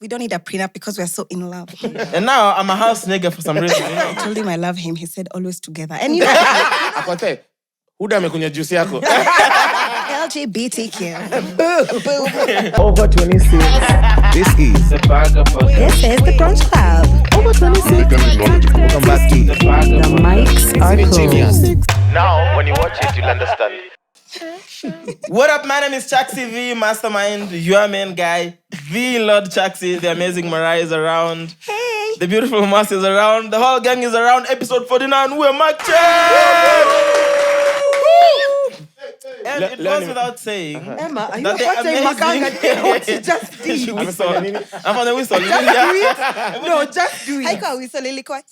We don't need a prenup because we're so in love. And now I'm a house nigga for some reason. I told him I love him. He said always together. And you know, Akwate, huda amekunya juice yako. LGBTQ. Over 26. This is the Vagabond. This is the Brunch Club. Over 26. Welcome back to The mics are Genius. cool. Now, when you watch it, you'll understand. What up, my name is Chaxy, the mastermind, your main guy, the Lord Chaxy. The amazing Mariah is around. Hey. The beautiful Mwass is around. The whole gang is around. Episode 49, Umechoka. And it goes without saying. Emma, are you That watching Makanga? What you just did? I'm on the whistle. No, just do it. Haikuwa whistle ilikuwa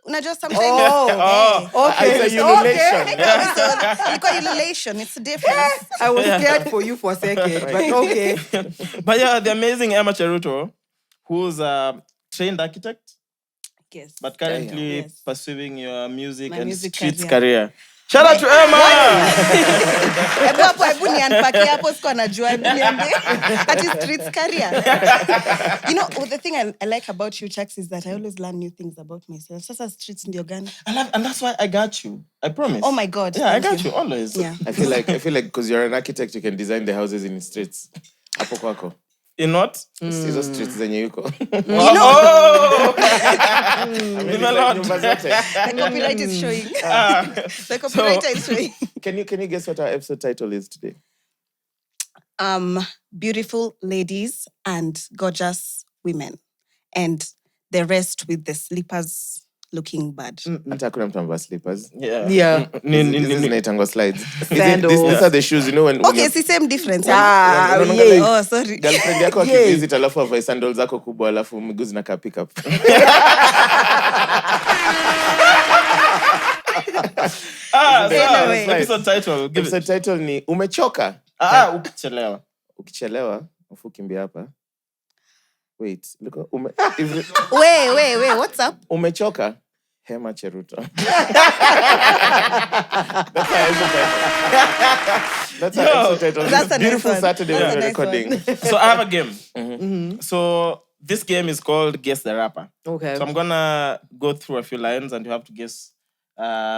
unajua sometimes. Okay. It's a ululation. Ilikuwa ululation. It's different. I was scared for you for a second, but okay. But yeah, the amazing Emma Cheruto, who's a trained architect, Yes. but currently Yes. pursuing your music My and music streets career. career. Shout out to Emma! Hebu nianpakie hapo sikuwa najua. Hebu niambie. At his streets career. You know, the thing I like about you, Chax, is that I always learn new things about myself. Sasa streets ndio gani? And that's why I got you. I promise. Oh my God. Yeah, I got you always. Yeah. I feel like because you're an architect, you can design the houses in the streets. Hapo kwako. In what? Hizo streets zenye yuko. You know, Nyumba zote. the copyright is showing. The copyright is showing. Can you guess what our episode title is today? Beautiful ladies and gorgeous women. And the rest with the slippers looking bad. Hata kuna mtu amevaa slippers. Yeah. This is inaitangwa slides. Sandals. These are the shoes, you know when Okay, see, same difference. Ah, Unaona yeah. Oh, sorry. girlfriend yako akivisit alafu avae sandals zako kubwa alafu miguu zinakaa pick up. Anyway. Episode title. Give Episode it. title ni Umechoka. Ukichelewa. Ukichelewa, afu kimbia hapa. Wait, look. Wait, what's up? Umechoka. Emma Cheruto. That's our episode title. That's a nice Beautiful one. Saturday That's when a we're nice one. recording. So I have a game. So this game is called Guess the Rapper. Okay. So I'm gonna go through a few lines and you have to guess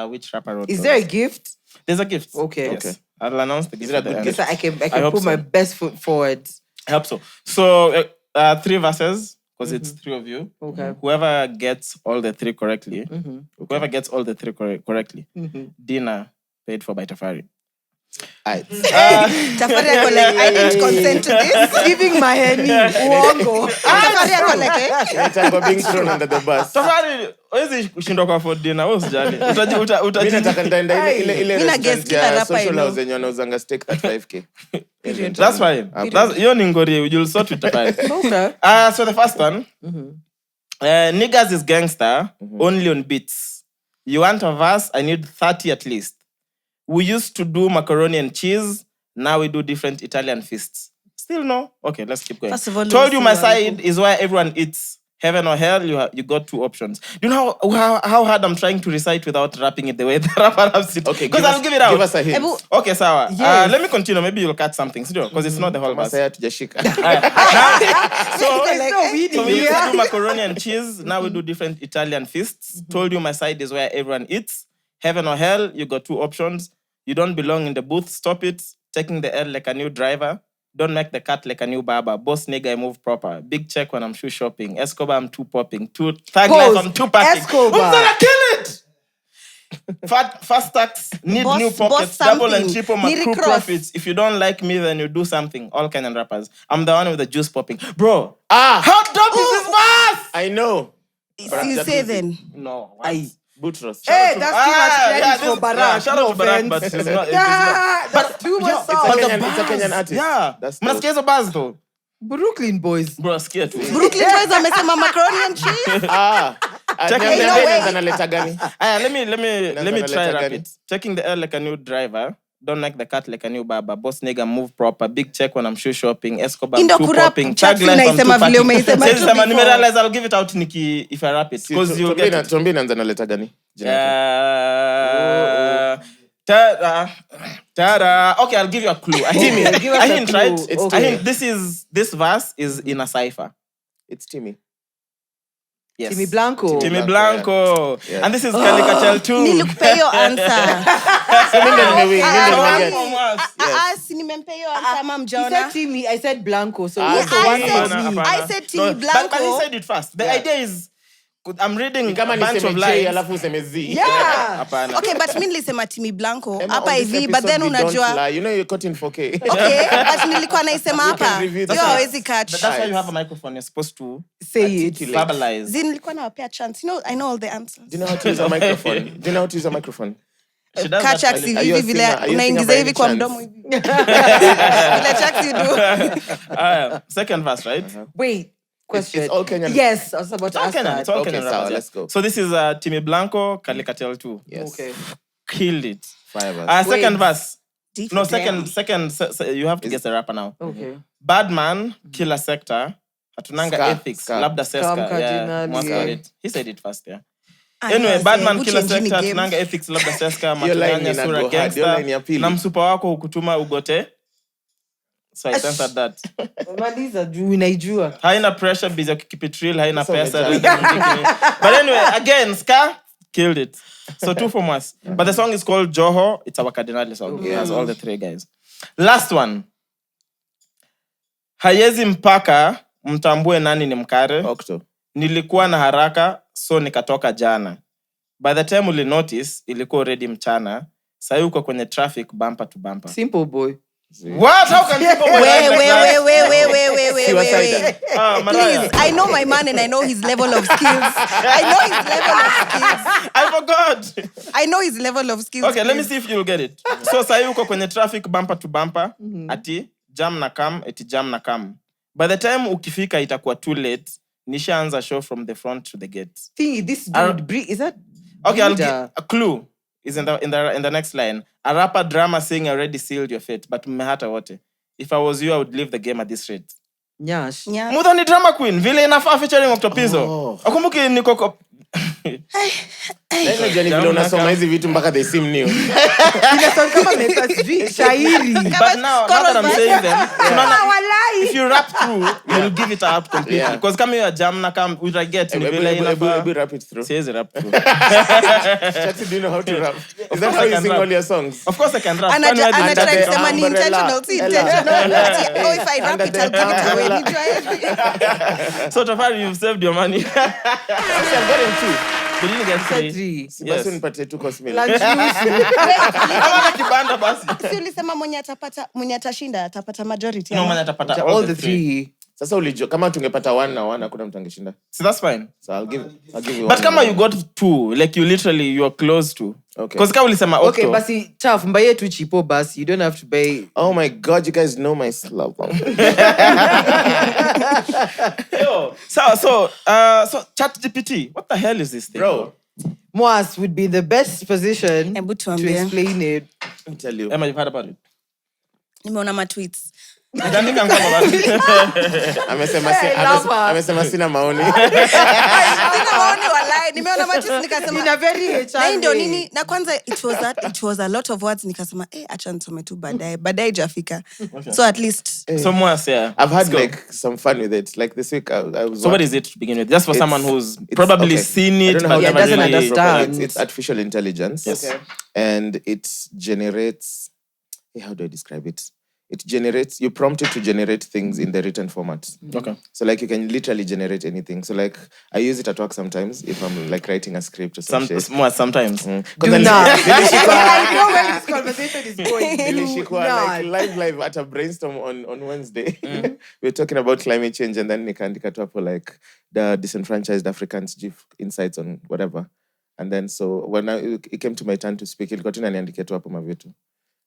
which rapper wrote Is those. there a gift? There's a gift. Okay. Yes. I'll announce the gift at the end. Because I can hope put so. my best foot forward. I hope so. So 3 verses, because it's 3 of you. Okay. Whoever gets all the 3 correctly, dinner paid for by Tafari. Aight. Tafari ako like, I didn't consent to this. Giving my henny. Uongo. Tafari ako like, Inaitangwa being thrown under the bus. Tafari, wezi kushindwa kwa afford dinner, wewe usijali. Mimi nataka nitaenda ile Mimi na guess restaurant kila ya rapper I social know. house yenye wanauzanga steak at 5K. That's fine. Hiyo ni ngori, you'll sort with Tafari. Okay. So the first one, niggas is gangster, only on beats. You want a verse? I need 30 at least. We used to do macaroni and cheese. Now we do different Italian feasts. Still no? Okay, let's keep going. First of all, Told you my Lucy, side is where everyone eats. Heaven or hell, you got 2 options. Do you know how hard I'm trying to recite without rapping it the way the rapper raps it? Okay, because I'll give it out. Give us a hint. Okay, sawa. Yes. Let me continue. Maybe you'll catch something. Because it's not the whole verse. Masaya tujashika. So we used to do macaroni and cheese. Now we do different Italian feasts. Told you my side is where everyone eats. Heaven or hell, you got 2 options. You don't belong in the booth. Stop it. Taking the L like a new driver. Don't make the cut like a new barber. Boss nigga, I move proper. Big check when I'm shoe shopping. Escobar, I'm too popping. Thug life, I'm too packing. Escobar. Who's gonna kill it? Fast tax, need Boss- new pockets, boss double and something. triple my Need crew cross. profits. If you don't like me, then you do something. All Kenyan rappers. I'm the one with the juice popping. Bro, Ah, how dope is this verse? I know. you say then. No. what? Aye. Boutros. Hey, that's too much credit for Barasa. Shout out to Barasa, but it's not. That's too much It's a sauce. Kenyan artist. Yeah. That's Mnasikia hizo bars though. Brooklyn boys. Bro, scared too. Brooklyn Boys wamesema macaroni and cheese. Check niambie it out. nani analeta gani? Let me Naanza try naleta rap gani? it. Checking the L like a new driver. Don't like the cut like a new barber. Boss nigga move proper. Big check when I'm shoe shopping. Escobar Indo too kurap, popping. Chaxy Tag life I'm naisema too vile packing. umeisema tu Sema before. nimerealize I'll give it out Nikki if I rap it. Because you'll get it. Tuambie naanza naleta gani? Jina yake. Ta-da. Okay, I'll give you a clue. Give us I a hint, clue. right? It's I hint this verse is in a cipher. It's Timmy. Yes. Timmy Blanco. Timmy Blanco, Blanco. yeah. And this is Calicatel too. Nilikupa hiyo answer. So mimi ndo nimewin. Si nimempa hiyo answer ama He mjaona? said Timmy, I said Blanco. So Ah, what's the yeah, one I for said- me? I said Timmy But Blanco. he said it first. The idea is, I'm reading Ni kama a bunch of niseme J lines. alafu useme Z. Yeah. Hapana. Okay, but mimi nilisema Timmy Blanco Emma, hapa on this hivi, but episode, then we don't unajua lie. You know you're caught in 4K. okay, but nilikuwa naisema hapa. review Hiyo that. hawezi catch. That's why you have a microphone. You're supposed to Say it. Articulate. verbalize. Zin nilikuwa nawapea chance. You know, I know all the answers. Do you know how to use a microphone? Do you know how to use a microphone? She does Catch that Chaxy Are you a hivi vile singer? Are you a unaingiza singer by hivi kwa any mdomo chance? hivi. Vile Chaxy do. Second verse, right? Wait. Question. It's all Kenyan. Yes, I was about It's to all ask Kenyan. that. It's all Okay, Kenyan so rappers, let's yeah. go. So this is Timmy Blanco, Calicatel 2. Yes. Okay. Killed it. 5 hours. Second Wait. verse. Deep No, down. second. You have to guess the rapper now. Okay. Bad man, killer sector. Hatunanga Ska, ethics. ska. Labda Scam seska. Yeah, cardinal, Mwass yeah. got it. He said it first, yeah. Ah, Anyway, yes, bad eh, man, who killer changing sector. the game? Hatunanga ethics. Labda seska. Hiyo line Matunyanya, ina sura go hard. Hiyo line ya gangster. pili. Na msupa wako hukutuma ugote. So I censored that. Maliza juu inaijua. Haina pressure, busy keep it real. Haina Sasa pesa. umejaa. But anyway, again, Ska killed it. So 2 from us. But the song is called Joho. It's our Cardinal song. It has all the 3 guys. Last one. Hayezi mpaka mtambue nani ni mkare. Octo. Nilikuwa na haraka so nikatoka jana. By the time uli notice ilikuwa already mchana. Sasa uko kwenye traffic bumper to bumper. Simple boy. What? How can people Wait. Suicide. Mariah. Please, I know my man and I know his level of skills. I forgot. I know his level of skills. Okay, let me please. see if you'll get it. So sasa uko kwenye traffic bumper to bumper, ati jam na kam, eti jam na kam. By the time ukifika itakuwa too late. Nishaanza show from the front to the gate. See, this Ar- dude, is that? Okay, I'll Buddha? give a clue. Is in the next line. A rapper drama saying already sealed your fate, but mmehata wote. If I was you, I would leave the game at this rate. Nyash. Yeah. Mudha ni drama queen. Vile inafaa featuring Octopizo. Oh. Akumbuki niko Najua ni vile unasoma hizi vitu mpaka they seem new. Inasound kama ameweka sijui shairi. But now that I'm saying them, Walai. if you rap through, you'll give it up completely. Yeah. Because kama you are jam na kam, we get ni vile inafaa. Ebu rap it through. Siwezi rap through. Chaxy, do you know how to rap? Is that course how I you can sing rap. all your songs? Of course I can rap. Anataka Kwani hadi- the kusema ni umbrella. intentional, si Ella. intentional. Oh, if I rap Under it, the I'll give it away. umbrella. Nijua. So Tafari, you've saved your money. Chaxy, I've gotten 2. But you didn't get Said 3. three. Si basi unipatie 2 cosmic. La juice. Ama kibanda basi. Si ulisema mwenye atashinda atapata majority. No ama? man atapata All the 3. Sasa ulijua kama tungepata 1 na 1 hakuna mtu angeshinda. So that's fine. So I'll give you But 1. kama you got 2, like you are close to. Okay. Because kama ulisema Okay, Octo. basi tough. Mbaye tu chipo basi. You don't have to buy. Oh my god, you guys know my slap. So ChatGPT, what the hell is this thing? Bro, Mwass would be in the best position Hebu to tuambie. explain it. let me tell you. Emma, you've heard about it? Nimeona matweets. Nitaandika ngoma basi. Amesema sina maoni. Sina maoni walai. Nimeona matweets nikasema. In a very Na hii ndio HR. nini? Na kwanza it was a lot of words nikasema acha nisome tu baadaye. Baadaye ijafika. So at least So Mwass, yeah. I've had Let's go. like some fun with it. Like this week, I was. So what is it to begin with? Just for It's- someone who's it's- probably okay. seen I it, don't know but how Yeah, never doesn't really... understand. It's artificial intelligence. Yes. Okay. And it generates. How do I describe it? It generates. You prompt it to generate things in the written format. Okay. So like you can literally generate anything. So like I use it at work sometimes if I'm like writing a script or some shit. Mwass, sometimes. Do then- not. I know where this conversation is going. Do Nilishikwa not. like live at a brainstorm on Wednesday. We were talking about climate change and then nikaandika tu hapo like the disenfranchised Africans give insights on whatever. And then so when it came to my turn to speak, ilikuwa tu naniandikia tu hapo mavitu.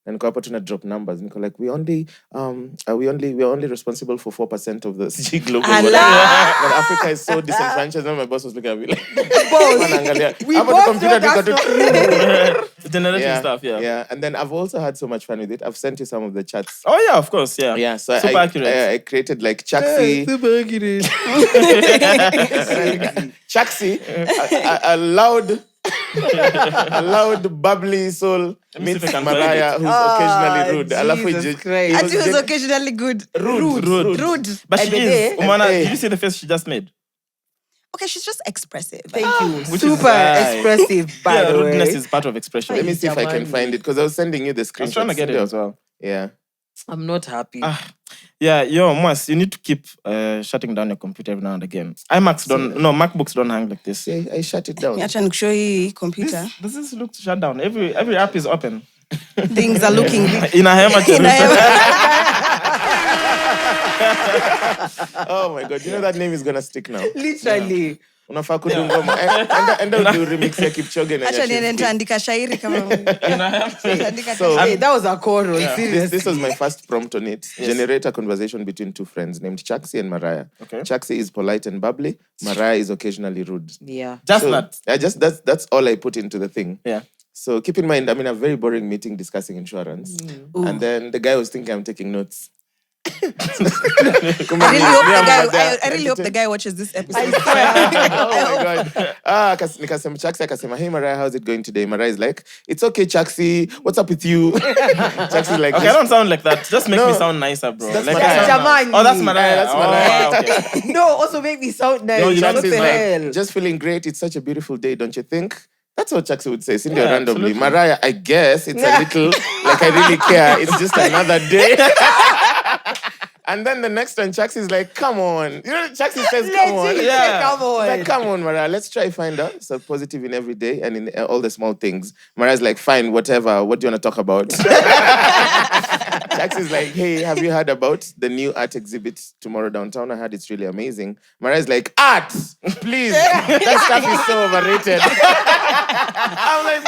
And niko hapo tuna drop numbers. Niko like we are only responsible for 4% of the CG global. Allah. But Africa is so disenfranchised. And my boss was looking at me like, Both. We hapo both tu computer know tuko that's tu- not Generating stuff, yeah. Yeah. And then I've also had so much fun with it. I've sent you some of the chats. Oh yeah, of course, yeah. Yeah, so Super accurate. I created like Chaxy. Chaxy, a loud A loud, bubbly soul me see if meets I can find Mariah, who's occasionally rude. Alafu Jesus iji- Christ. And she was occasionally good. Rude. But she And is. then- Umana, Hey. did you see the face she just made? Okay, she's just expressive. Thank you. Which Super is why- expressive, by Yeah, the rudeness way. is part of expression. Let me see if I can Jamani. find it because I was sending you the screenshot. I'm trying to get it as well. Yeah. I'm not happy. Yeah, yo, Mwass, you need to keep shutting down your computer every now and again. MacBooks don't hang like this. See, I shut it down. Acha nikushow hii computer. Does this look shut down? Every app is open. Things are looking In a Hema Cheruto. Oh my God. You know that name is going to stick now. Literally. Unafaa kudu ngoma. And do remix ya Kipchoge na Acha niende Nyashinski. nitaandika shairi kama nitaandika So- Hey, that was a choral, seriously. This was my first prompt on it. Generate a conversation between two friends named Chaxy and Mariah. Okay. Chaxy is polite and bubbly. Mariah is occasionally rude. Yeah. Just So, that. I just that's all I put into the thing. Yeah. So keep in mind, I'm in a very boring meeting discussing insurance. And then the guy was thinking I'm taking notes. I really hope the guy watches this episode. Oh my God. Nikasema Chaxy akasema, hey Mariah, how's it going today? Mariah is like, it's okay, Chaxy. What's up with you? Chaxy is like, Okay, I don't sound like that. Just make No. me sound nicer, bro. That's Like, Mariah. I sound nice. Jamani. Oh, that's Mariah. That's Oh, Mariah. wow, okay. No, also make me sound nice. No, you what don't the Chaxy is hell? like, just feeling great. It's such a beautiful day, don't you think? That's what Chaxy would say. Cindy Yeah, randomly. absolutely. Mariah, I guess it's a little like I really care. It's just another day. And then the next one, Chaxy is like, come on. You know, Chaxy says, come on. Legit, Yeah. come on. Like, come on, Mariah, let's try find out. So positive in every day and in all the small things. Mariah's like, fine, whatever. What do you want to talk about? Chaxy's like, hey, have you heard about the new art exhibit tomorrow downtown? I heard it's really amazing. Mariah's like, art, please. That stuff is so overrated. I'm like,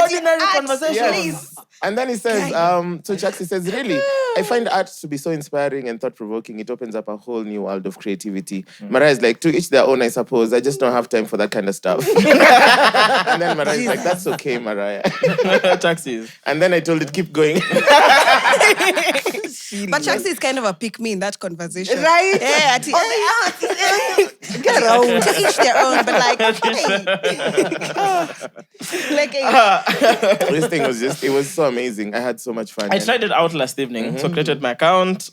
Ordinary conversation. yes. And then he says, so Chaxy says, really, I find art to be so inspiring and thought-provoking. It opens up a whole new world of creativity. Mariah is like, to each their own, I suppose. I just don't have time for that kind of stuff. And then Mariah is like, that's okay, Mariah. Taxis. And then I told it, keep going. But Chaxy is kind of a pick me in that conversation. Right? Yeah, get out. To each their own, but like, hey. Like, This thing was just, it was so amazing. I had so much fun. I tried it out last evening. So created my account,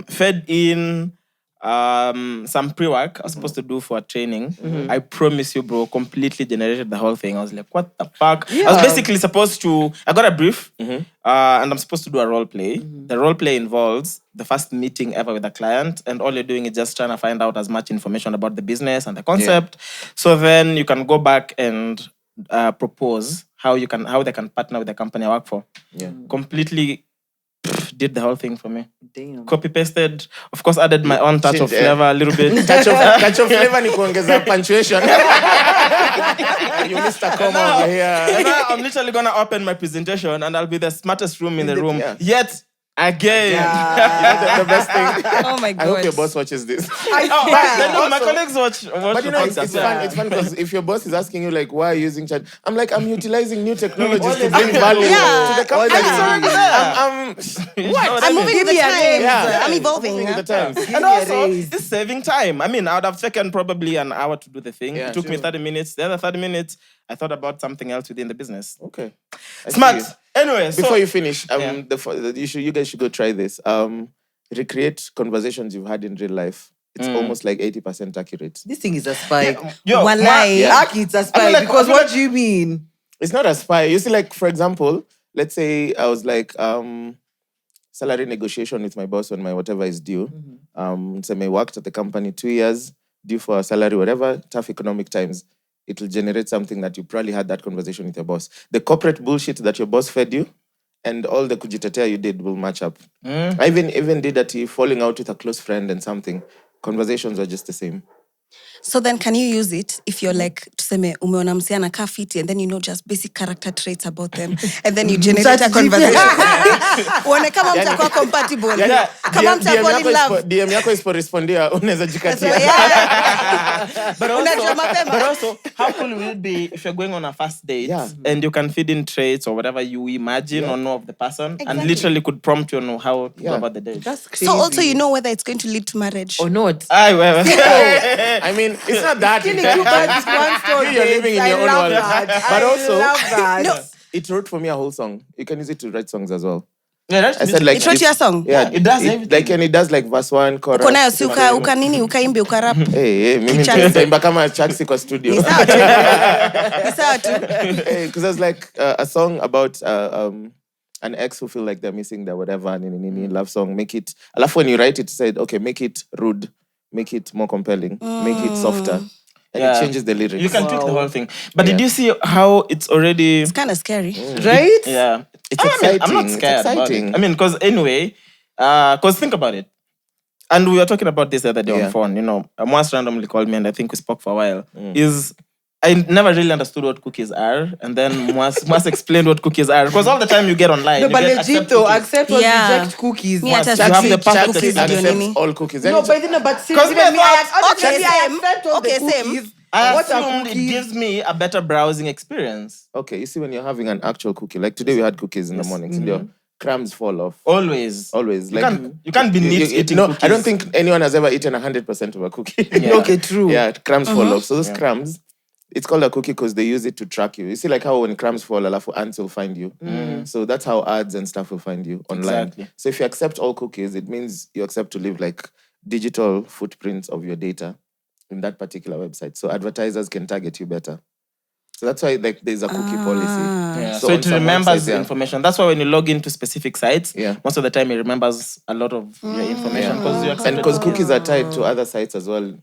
fed in some pre-work I was supposed to do for a training. I promise you, bro, completely generated the whole thing. I was like, what the fuck? I was basically supposed to, I got a brief and I'm supposed to do a role play. The role play involves the first meeting ever with a client, and all you're doing is just trying to find out as much information about the business and the concept. So then you can go back and propose how they can partner with the company I work for. Yeah. Completely did the whole thing for me. Damn. Copy pasted, of course added my own touch of Shit, flavor a little bit. Touch of flavor ni kuongeza punctuation. You missed a comma over here. And now I'm literally gonna open my presentation and I'll be the smartest room in the room. yeah. Yet again. You know the best thing. oh my I hope your god. boss watches this. Then no, my Also- colleagues watch But you know, the it's podcast. fun. It's fun because if your boss is asking you like, "Why are you using chat?" I'm like, I'm utilizing new technologies to bring value Yeah. to the company. I'm moving with the Give me a times. name. Yeah. I'm evolving. moving with the huh? times. And also, it's saving time. I mean, I would have taken probably an hour to do the thing. Yeah, It took me true. 30 minutes. The other 30 minutes, I thought about something else within the business. Okay. I Smart. see you. Anyway, Before you finish, Yeah. you guys should go try this. Recreate conversations you've had in real life. It's almost like 80% accurate. This thing is a spy. Wallahi. Yeah. Aki, it's a spy. like- because I feel what do you mean? It's not a spy. You see, like, for example, let's say I was like, salary negotiation with my boss on my whatever is due. So I worked at the company 2 years, due for a salary, whatever, tough economic times. It will generate something that you probably had that conversation with your boss. The corporate bullshit that your boss fed you and all the kujitetea you did will match up. I even did that, falling out with a close friend and something. Conversations are just the same. So then can you use it if you're like, tuseme, umeona msee anakaa fiti, and then you know just basic character traits about them, and then you generate a conversation. Uone kama mtakuwa compatible. Yeah, Kama mtakuwa in love. DM yako isiporespondia, unaweza jikatia. But Unajua mapema. also, how cool will it be if you're going on a first date Yeah. and you can feed in traits or whatever you imagine or know of the person and Exactly. literally could prompt you on how to go Yeah. about the date. That's crazy. So also you know whether it's going to lead to marriage. or not. Aye, well. I mean, it's not that. Killing two birds with one stone. You're living in I your own love world. that. But I also, love that. No. it wrote for me a whole song. You can use it to write songs as well. Yeah, that's I said like It wrote you a song? Yeah, it does everything. Like, and it does like verse 1, chorus. Uko nayo si uka nini ukaimbe ukarap. Hey, mimi Chaxy. nitaimba kama Chaxy kwa studio. Ni sawa tu. Ni sawa tu. Because there's like a song about an ex who feel like they're missing their whatever, love song. Make it. Alafu when you write it, said, okay, make it rude, make it more compelling, make it softer. And it changes the lyrics. You can tweak the whole thing. But did you see how it's already... It's kind of scary. Right? Yeah. It's exciting. I'm not scared It's about exciting. it. I mean, because anyway, because think about it. And we were talking about this the other day on phone. Mwass randomly called me and I think we spoke for a while. I never really understood what cookies are. And then Mwass explained what cookies are. Because all the time you get online, No, you but get legit though, cookies. accept or reject cookies. Me hata You have the sijui perfect cookies system. ndio nini. Accepts all cookies. No, but seriously, me, me, I okay, same. accept all Okay, the same. cookies. I What are assumed it cookies? gives me a better browsing experience. Okay, you see when you're having an actual cookie, like today we had cookies in the morning, so your crumbs fall off. Always. Always. You Like can't be neat eating no, cookies. I don't think anyone has ever eaten 100% of a cookie. Yeah. Okay, true. Yeah, crumbs fall off. So those crumbs, it's called a cookie because they use it to track you. You see like how when crumbs fall, alafu ants will find you. So that's how ads and stuff will find you online. Exactly. So if you accept all cookies, it means you accept to leave like digital footprints of your data in that particular website. So advertisers can target you better. So that's why like there's a cookie policy. Yeah. So So on it some remembers websites, yeah. information. That's why when you log into specific sites, Yeah. most of the time it remembers a lot of your information because you accept And because cookies are tied to other sites as well.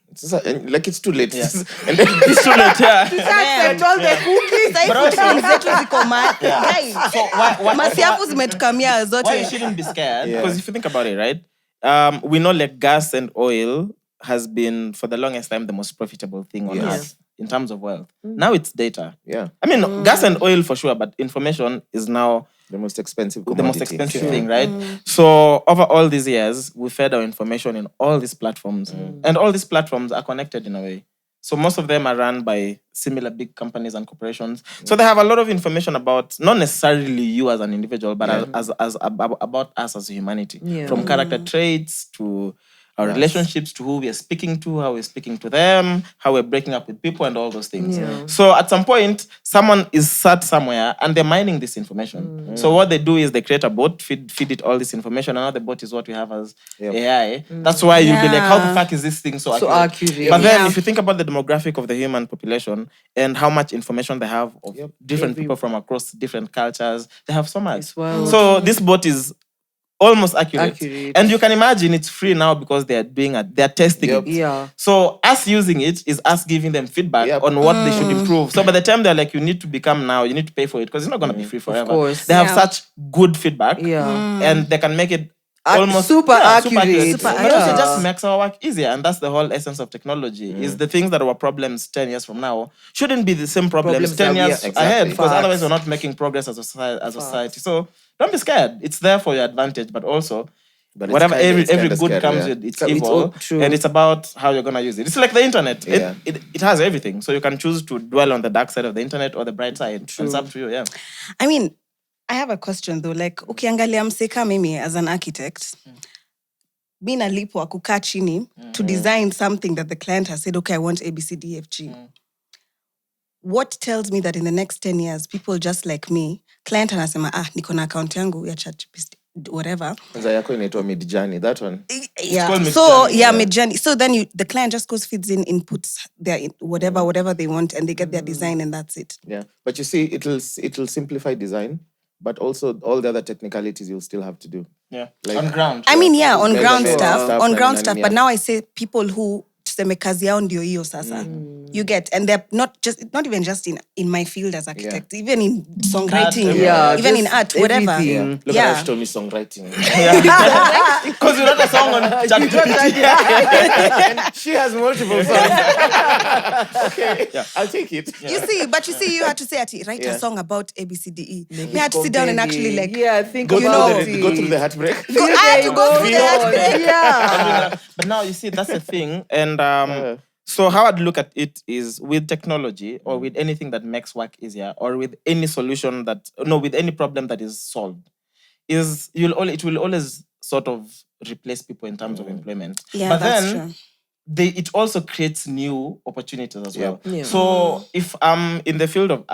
Like it's too late. Yeah. And then It's too late, yeah. Accept all the cookies. Sasa hivi footprints zetu ziko Guys, So why masiafu zimetukamia why you zote. shouldn't be scared? Yeah. Because if you think about it, right? We know like gas and oil has been for the longest time the most profitable thing on earth in terms of wealth. Now it's data. yeah, I mean, gas and oil for sure, but information is now the most expensive the commodity. most expensive thing, right? So over all these years, we fed our information in all these platforms. And all these platforms are connected in a way. So most of them are run by similar big companies and corporations. So they have a lot of information about, not necessarily you as an individual, but as about us as humanity. Yeah. From character traits to our relationships, to who we are speaking to, how we're speaking to them, how we're breaking up with people and all those things. Yeah. So at some point, someone is sat somewhere and they're mining this information. So what they do is they create a bot, feed it all this information, and now the bot is what we have as AI. That's why you'll be like, how the fuck is this thing so accurate? But then if you think about the demographic of the human population and how much information they have of different people from across different cultures, they have so much. Wow. So this bot is almost accurate. And you can imagine it's free now because they're testing it. Yeah. So us using it is us giving them feedback on what they should improve. So by the time they're like, you need to become now, you need to pay for it because it's not going to be free forever. Of course. They have such good feedback. Yeah. And they can make it almost super accurate. Super But also accurate. just makes our work easier. And that's the whole essence of technology. Is the things that were problems 10 years from now shouldn't be the same problems 10 years ahead. Because otherwise we're not making progress as a society. So don't be scared. It's there for your advantage, but also whatever every good comes with it's evil, and it's about how you're gonna use it. It's like the internet. Yeah. It has everything, so you can choose to dwell on the dark side of the internet or the bright side. It's up to you. Yeah. I mean, I have a question though. Like, ukiangalia mseka mimi as an architect, mi nalipwa kukaa chini to design something that the client has said, okay, I want A, B, C, D, F, G. What tells me that in the next 10 years, people just like me, client anasema, niko na account yangu ya ChatGPT, whatever. Yako inaitwa Midjourney, that one. Yeah. called So, Midjourney, Midjourney. So then the client just goes, feeds in, inputs their whatever they want, and they get their design, and that's it. Yeah, but you see, it'll simplify design, but also all the other technicalities you'll still have to do. Yeah. Like- on ground. I mean, yeah, on Measurement ground and stuff, stuff on and ground then, stuff. yeah. But now I say people who tuseme kazi yao ndio hiyo sasa. You get, and they're not even just in my field as architect, even in songwriting, even in art, whatever. everything. Look at how she told me songwriting. Because you wrote a song on ChatGPT. And she has multiple songs. Okay, I'll take it. You see, you had to say, write a song about ABCDE. We had to it sit down and actually like, think Go about through go through the heartbreak. I had to go through that. Yeah. But now you see that's the thing, and so how I'd look at it is with technology or with anything that makes work easier or with any solution with any problem that is solved, it will always sort of replace people in terms of employment. Yeah, but that's then true. it also creates new opportunities as well. Yeah. So if I'm in the field of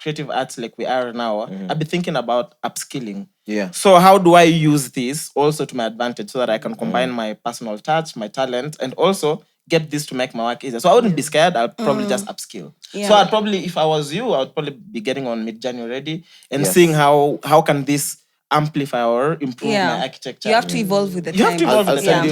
creative arts like we are now, I'll be thinking about upskilling. Yeah. So how do I use this also to my advantage so that I can combine my personal touch, my talent, and also get this to make my work easier. So I wouldn't be scared. I'll probably just upskill. Yeah. So I'd probably, if I was you, I would probably be getting on Mid-January already and seeing how can this amplify or improve my architecture. You have to evolve with the You time. have to evolve with the send times.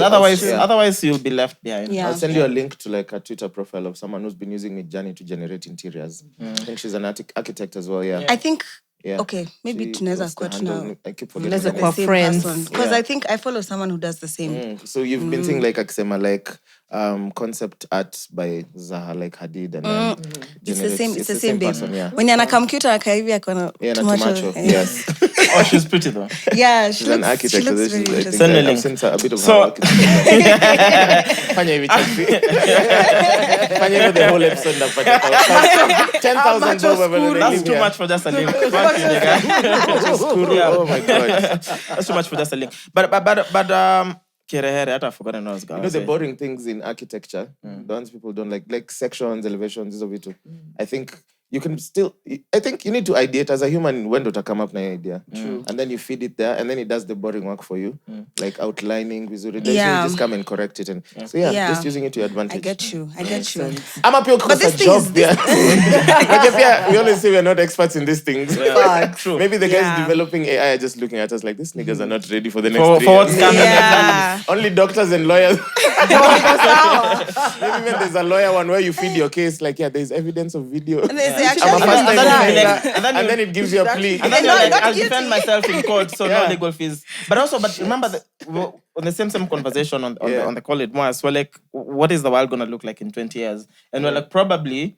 you- Otherwise you'll be left behind. Yeah. I'll send you a link to like a Twitter profile of someone who's been using Midjourney to generate interiors. I think she's an architect as well. Yeah. I think Yeah. okay, maybe She tunaweza was the kuwa handle. tuna I keep forgetting. Tunaweza the kuwa name. friends. because Yeah. I think I follow someone who does the same. So you've been seeing like akisema like concept art by Zaha like Hadid and then It's the same. generates- It's the same babe. person, yeah. When you're na computer, aka hivi akona Yeah, na tomato. tomato. Yes. Oh, she's pretty though. Yeah, She's an architect. She looks so very she's, I think interesting. Send a I've link. seen a bit of So- her work. Fanya hivi Chaxy. Fanya hivi the whole episode napata 10,000 bob. That's too much for just a link. Fuck you, nigga. Yeah. Oh my god. That's too much for just a link. But Kerehere, I forgotten what I was going You know to say. the boring things in architecture, the ones people don't like sections, elevations, hizo vitu. I think you can still, I think you need to ideate as a human when to come up na idea. And then you feed it there and then it does the boring work for you. Like outlining, visually. Then Yeah. you just come and correct it. And so just using it to your advantage. I get you. I'm up here because this a thing job is- there. Like, yeah, we always say we're not experts in these things. True. Maybe the guys Yeah. developing AI are just looking at us like, these niggas are not ready for the next For 3 what's years. coming. Yeah. Only doctors and lawyers. Maybe when there's a lawyer one where you feed your case, like, yeah, there's evidence of video. And they say, I'm a actually, first time yeah. and then it gives you a plea. And then No, you're like, not I'll guilty. defend myself in court, so Yeah. no legal fees. But remember that on the same conversation on the Call It Mwass, we're like, what is the world gonna look like in 20 years? And we're like, probably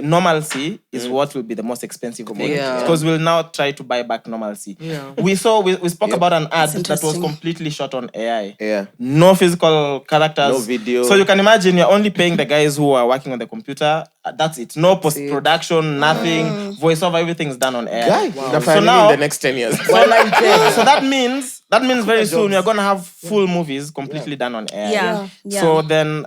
normalcy is what will be the most expensive thing. Yeah. Because we'll now try to buy back normalcy. Yeah. We spoke about an ad that was interesting. completely shot on AI. Yeah. No physical characters. No video. So you can imagine you're only paying the guys who are working on the computer. That's it. No post-production, nothing. Voiceover, everything's done on AI. Guy, So so now, in the next 10 years. so that means very soon you're gonna have full movies completely done on AI. Yeah. So then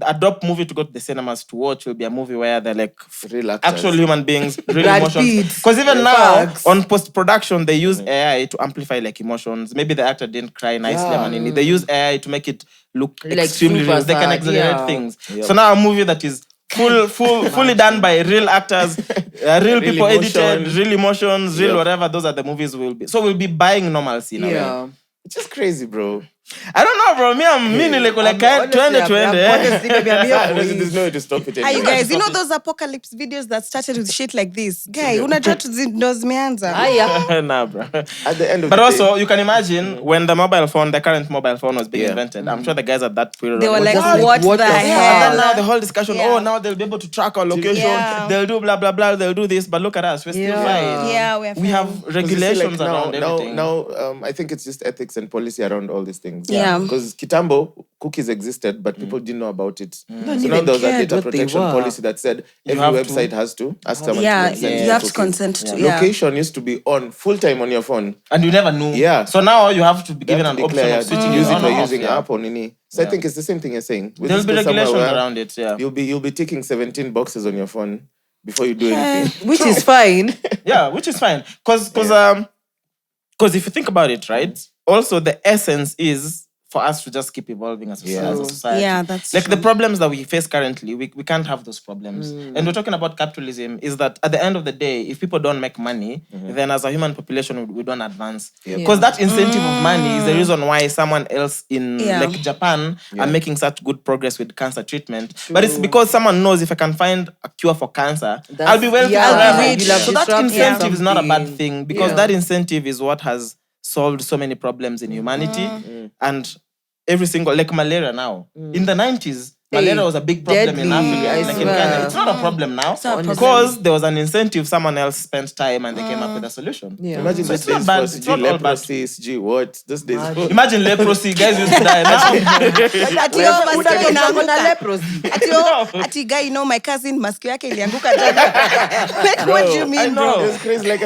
a dope movie to go to the cinemas to watch will be a movie where they're like Real actors. actual human beings, real Brad emotions. Pitt. Because even now Facts. on post-production they use AI to amplify like emotions. Maybe the actor didn't cry nicely. They use AI to make it look Like extremely super real. They can sad, exaggerate yeah. things. So now a movie that is fully done by real actors, real people edited, emotions. real emotions, real whatever. Those are the movies we'll be. So we'll be buying normalcy now. Yeah. It's just crazy, bro. I don't know, bro. Me like Honestly, honestly, baby, I'm here for There's it. no way to stop it Hi, anymore. you guys, you know those apocalypse videos that started with shit like this? Guy, unajua ndo zimeanza. Aya. Nah, bro. At the end of But the also, day, you can imagine when the current mobile phone was being invented. I'm sure the guys at that period They were like, What what the the hell? And hell? then now the whole discussion, Yeah. now they'll be able to track our location. Yeah. They'll do blah, blah, blah. They'll do this. But look at us. We're still fine. Yeah, we're We fine. have 'cause you see, regulations like, around everything. I think it's just ethics and policy around all these things. Yeah. Because Kitambo, cookies existed, but people didn't know about it. So now even there was a cared data what they protection were. policy that said every have to- website has to ask someone Yeah, to consent you to have to cookies. consent to, yeah. Location used to be on full time on your phone. And you never knew. Yeah. So now you have to be You given have an to option declare of switching use it it on or or off, using yeah. app or nini. So I think it's the same thing you're saying. With There'll this be place somewhere regulations where around it, yeah. You'll be ticking 17 boxes on your phone before you do anything. Which is fine. Yeah, which is fine. Because if you think about it, right? Also, the essence is for us to just keep evolving as a society. Yeah, that's like true. the problems that we face currently, we can't have those problems. And we're talking about capitalism, is that at the end of the day, if people don't make money, then as a human population, we don't advance. Because that incentive of money is the reason why someone else in like Japan are making such good progress with cancer treatment. But it's because someone knows if I can find a cure for cancer, I'll be wealthy forever. rich. So that incentive is not a bad something. thing, because that incentive is what has solved so many problems in humanity. And every single, like malaria now. In the 90s, Malaria was a big problem in deadly, Africa. I Like in swear. Kenya. It's not a problem now. not a problem. Because there was an incentive, someone else spent time and they came up with a solution. Yeah. Imagine So this it's not days bad. for It's not all bad. leprosy, CG, what? This days. Imagine leprosy, guys used to die. Now, Ati guy, you know, my cousin maskio yake ilianguka jana. Like, what do you mean, I know. bro? It was crazy. Like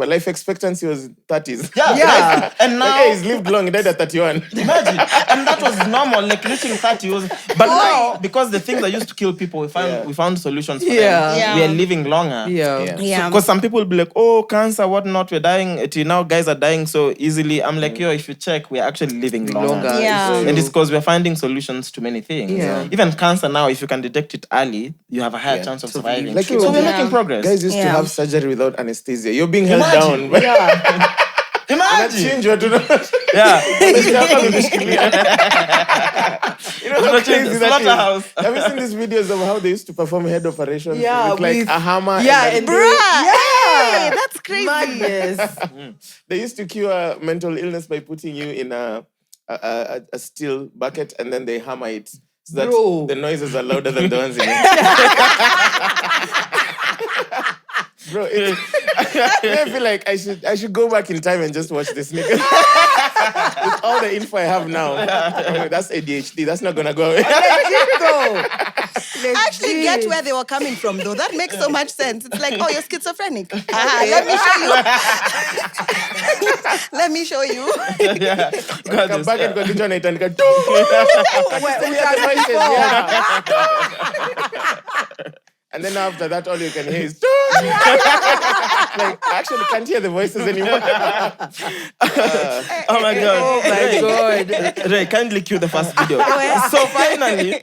life expectancy was 30s. yeah. And now, Like, hey, he's lived long. He died at 31. imagine. And that was normal, like reaching 30 was. But now, because the things that used to kill people, we found solutions for them. Yeah. We are living longer. Yeah. Because some people will be like, oh, cancer, whatnot, we're dying. Now guys are dying so easily. I'm like, yo, if you check, we're actually living longer. Yeah. And it's because we're finding solutions to many things. Yeah. Even cancer now, if you can detect it early, you have a higher chance of surviving. Like, so we're making progress. Guys used to have surgery without anesthesia. You're being held Imagine. down. Imagine. Change you to Yeah. You know how crazy that Slaughterhouse. is? Have you seen these videos of how they used to perform head operations with like with- a hammer? Yeah, and and Hey, that's crazy. Madness. they used to cure mental illness by putting you in a steel bucket and then they hammer it so that Bro. the noises are louder than the ones in it. Bro, I feel like I should go back in time and just watch this nigga. With all the info I have now, that's ADHD. That's not gonna go away. I actually get where they were coming from, though. That makes so much sense. It's like, oh, you're schizophrenic. Let me show you. Let me show you. Yeah. God, Come this, back and continue and go. And then after that, all you can hear is like, I actually can't hear the voices anymore. Oh my God. Oh my God. Ray, kindly cue the first video. So finally,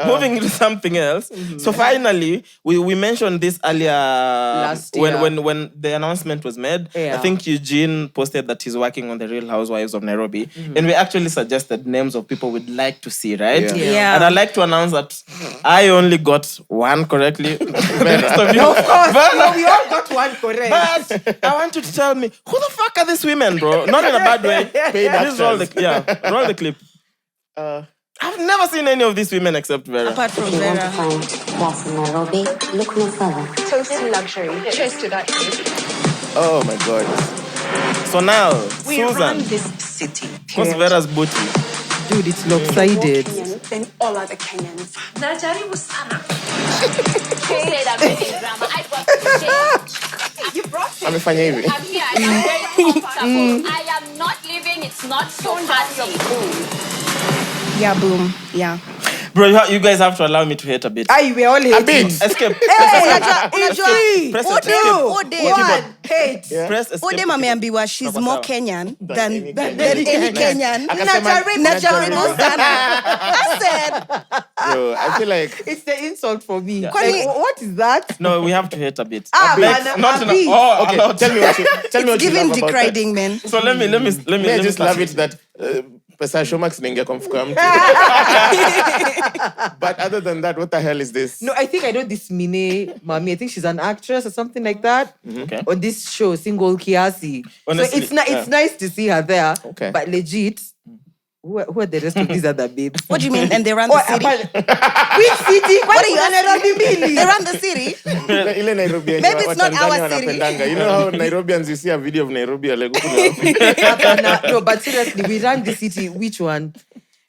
moving to something else. So finally, we mentioned this earlier Last year. when the announcement was made. Yeah. I think Eugene posted that he's working on the Real Housewives of Nairobi. And we actually suggested names of people we'd like to see, right? Yeah. And I'd like to announce that I only got one correctly. The rest of you. Of course. But- No, we all got one correct. but I want you to tell me, who the fuck are these women, bro? Not in a bad way. Please roll the clip. I've never seen any of these women except Vera. Apart from You want to Vera. find Boss in Nairobi? Look no further. Total luxury. Cheers to that. Oh my God. So now, We run Susan, this city. what's Vera's booty? Dude, it's lopsided. Then all other Kenyans. Najaribu sana. You brought it. Amefanya hivi. I'm here and I'm very comfortable. I am not leaving. It's not so party. Yeah, boom. Yeah. Bro, you guys have to allow me to hate a bit. We all hating. Escape. Press escape. Hate. Press escape. Odem ameambiwa she's Sawa, more sawa. Kenyan Than than any any Kenyan. Akasema, Najaribu sana. I said, Bro, I feel like It's the insult for me. Kwani- Like, what is that? No, we have to hate a bit. Ah, Like, man, not a in a, bit. oh, okay. allowed. Tell me what you giving love about that. deriding men. So let me I just love start. it that pesa Showmax inaingia kwa mfuko ya mtu. But other than that, what the hell is this? No, I think I know this Mine Mami. I think she's an actress or something like that. Okay. On this show, Single Kiasi. Honestly, so it's nice to see her there. Okay. But legit, who are the rest of these other babes? What do you mean? And they run the city? Which city? What are you Nairobi asking? Mili? They run the city. Ile Nairobi yenye Maybe it's not Watanzania our city. wanapendanga. You know how Nairobians, you see a video of Nairobi, you're like, No, but seriously, we run this city. Which one?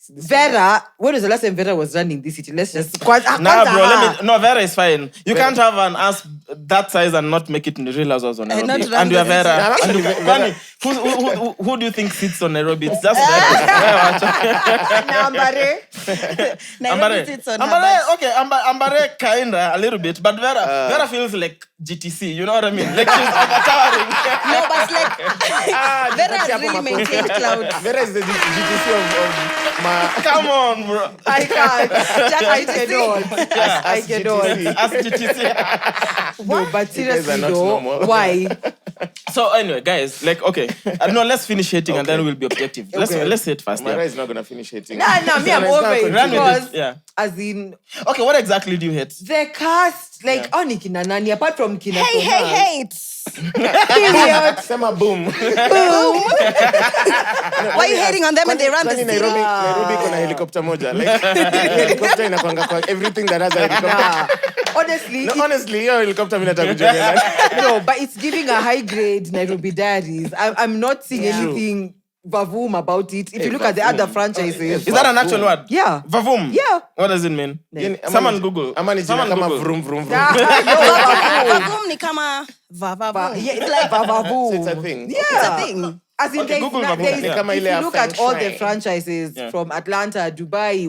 Vera, when was the last time Vera was running this city? Let's just... Nah, bro, no, Vera is fine. You can't have an ass that size and not make it in the Real Housewives of Nairobi. not run And we are the Vera. city. And Vera. who do you think sits on Nairobi? It's just Vera. Nairobi sits on her Ambare, butt. okay, Ambare kinda a little bit, but Vera feels like GTC. You know what I mean? Like she's overtowering. No, but like, Vera has really maintained clout. Vera is the GTC of Come on, bro. I can't. I cannot. I GTC. cannot. As GTC. No, but guys seriously are not though, normal. why? So anyway, guys, like okay, no, let's finish hating and then we'll be objective. Okay. Let's hate first. Mara Yeah. is not gonna finish hating. Me, I'm over it. Run with Because, it. Yeah. as in, Okay, what exactly do you hate? the cast, like, only kina nani, apart from kina Hey, Thomas. hey, hey. Sema boom. Why you hating on them and they run the city. Nairobi iko na helicopter moja. Like helicopter inakwanga kwa everything that has a helicopter. Honestly, your helicopter mimi nataka kujua. No, but it's giving a high grade Nairobi Diaries. I'm not seeing anything vavoom about it. If you look at the other franchises. Is that an actual word? Yeah. Vavoom? Yeah. What does it mean? Someone Google. Someone kama vroom vroom vroom. Vavoom ni kama vavavoom. Yeah, it's like vavoom. It's a thing. Yeah. It's a thing. As in, Okay, Google vavoom. if you look at all the Feng shui. franchises from Atlanta, Dubai,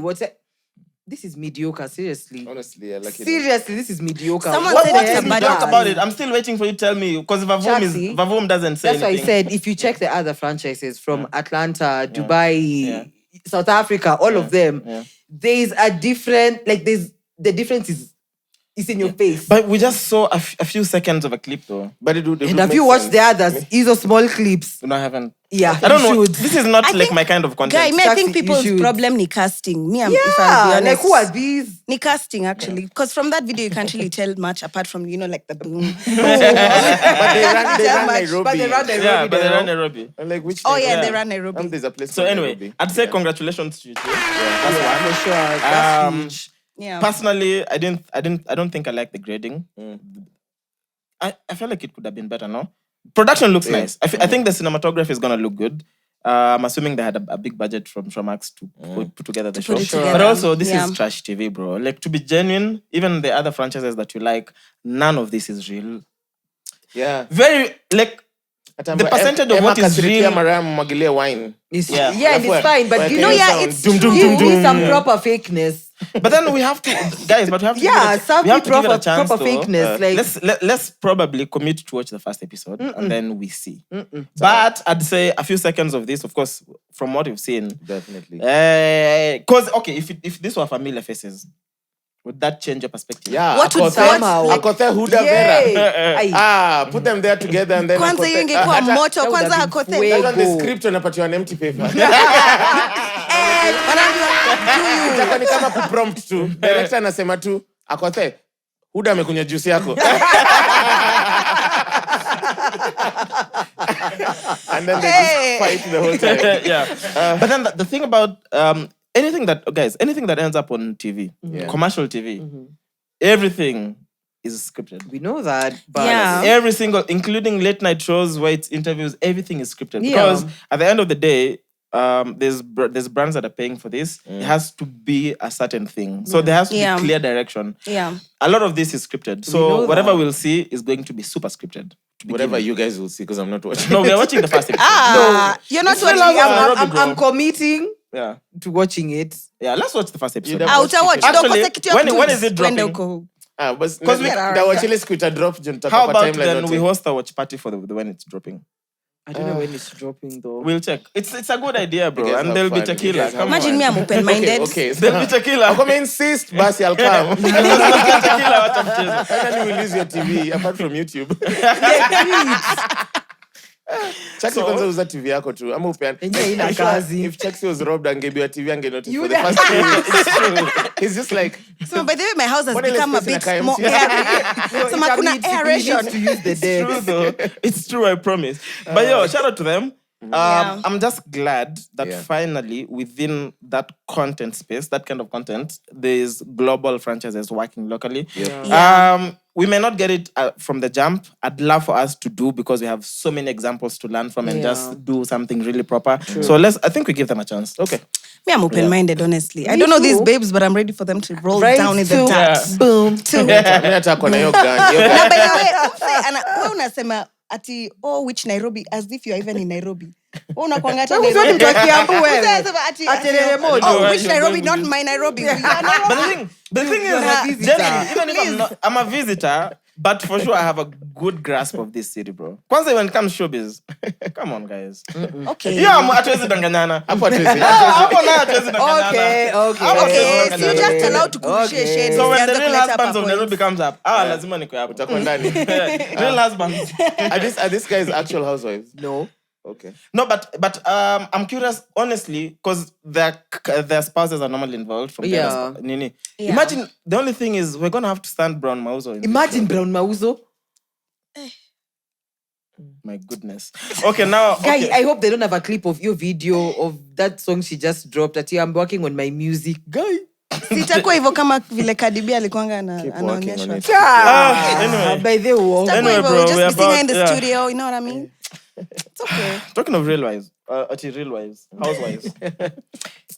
this is mediocre, seriously. Honestly, I like it. Seriously, this is mediocre. Someone What said is it's a mediocre bad about it? I'm still waiting for you to tell me because Chaxy, Vavoom doesn't say That's why I anything. said if you check the other franchises from Atlanta, Dubai, South Africa, all of them, there's a different, the difference is in your face. But we just saw a few seconds of a clip though. But it would And have you watched the others? These are small clips. No, I haven't. Yeah, I don't you know. should. This is not I like think- my kind of content. Guy, I think Chaxy, you people's should. problem ni casting. If I'll be Yeah, honest. like who are these? Ni casting actually, because from that video you can't really tell much apart from like the boom. But they run Nairobi. But they run Nairobi. Yeah, but they're now. in Nairobi. I'm like, which Oh Nairobi? yeah, they run Nairobi. There's a place So called anyway, Nairobi. I'd say congratulations to you too. Yeah, for sure. That's huge. Yeah. Personally, I don't think I like the grading. I feel like it could have been better, no? Production looks nice. I think the cinematography is gonna look good. I'm assuming they had a big budget from Max to put together the show. put it together. But also, this Yeah. is trash TV, bro. Like, to be genuine, even the other franchises that you like, none of this is real. Yeah. Very, like, the percentage of what is real. Mariah and Mwass wine. Yeah. And it's fine, but give me some proper fakeness. But then we have to, guys. But we have to. some we have to give it a chance, proper though. fakeness. Let's probably commit to watch the first episode and then we see. But I'd say a few seconds of this, of course, from what we've seen. Definitely. Because if this were familiar faces, would that change your perspective? Yeah. What would somehow- Akothe Huda Vera. Put them there together and then Kwanza hiyo ingekuwa moto. Kwanza Akothe. That's on the script unapatiwa an empty paper. Itakuwa ni kama kuprompt tu. Director anasema tu, Akothe, Huda amekunywa juice yako. And then they just fight the whole time. Yeah. But then the thing about anything that ends up on TV, commercial TV, everything is scripted. We know that, but Yeah. Every single, including late night shows where it's interviews, everything is scripted. Yeah. Because at the end of the day, there's brands that are paying for this. It has to be a certain thing. So there has to be clear direction. Yeah. A lot of this is scripted. know So whatever that. we'll see is going to be super scripted. Whatever you guys will see, because I'm not watching. No, we are watching the first episode. You're not It's watching. Fellah was Nairobi, bro. I'm committing Yeah. to watching it. Yeah, let's watch the first episode. You Utawatch. Actually, Ndio, kitu ya when kudu- is it twende dropping? huko. Because we- ndawachile siku ita drop juu nitatoka How kwa about timeline then yote. we host a watch party for the when it's dropping? I don't know when it's dropping though. We'll check. It's a good idea, bro. You guys And have there'll be fun. You tequila. guys have Come Imagine on. me, I'm open-minded. Okay. There'll be tequila. Ako insist, basi I'll come. Tequila, wacha mchezo. Finally we'll use your TV apart from YouTube. Chaxy kwanza uza TV yako tu. Ama upeane. Yenyewe ina I'm sure kazi. if Chaxy was robbed angebiwa TV angenotice You for the know. first 2 weeks. He's just like, So by the way, my house has Mbona ile become a space bit inakaa more empty? airy. So kuna aeration. to use the deck. True though. It's true, I promise. But yo, shout out to them. Yeah. I'm just glad that Yeah. finally within that content space, that kind of content, there's global franchises working locally. We may not get it from the jump. I'd love for us to do because we have so many examples to learn from and just do something really proper. So I think we give them a chance. Okay. Me, I'm open-minded, honestly. I Me don't know these too. babes, but I'm ready for them to roll Right down in the to- dirt. Boom. To. mimi nataka kuona hiyo gun. Na by the way, wewe unasema ati which Nairobi as if you are even in Nairobi. Wewe unakuanga hata Wewe Nairobi. mtu wa Kiambu wewe. Unasema ati Aterere moja. which Nairobi, not my Nairobi. We are Nairobi. But the thing is, You're a visitor. generally, even if I'm a visitor, but for sure I have a good grasp of this city, bro. Kwanza when it comes to showbiz, come on, guys. Okay. Yeah, hatuwezi danganyana. Hapo hatuwezi. Hapo nayo hatuwezi danganyana. Okay. Okay, so you just allowed to kurushia shade. So when the usianze real kuleta husbands hapa of points. Nairobi comes up, lazima niko hapo. Utakuwa ndani. Real husbands. Are these guys actual housewives? No. Okay. No, but I'm curious, honestly, because their spouses are normally involved from the other Nini. Yeah. Imagine the only thing is we're gonna have to stand Brown Mauzo. Imagine Brown Mauzo. My goodness. Okay, now. Guy, Okay. I hope they don't have a clip of your video of that song she just dropped. At I'm working on my music. Guy. Sitakuwa hivyo kama vile Cardi B alikuwanga Keep working on anaonyeshwa. it. Anyway. By the way. Sitakuwa Anyway, hivyo, bro, just we're be singing in about- the yeah. studio, you know what I mean? It's okay. Talking of real wives, housewives,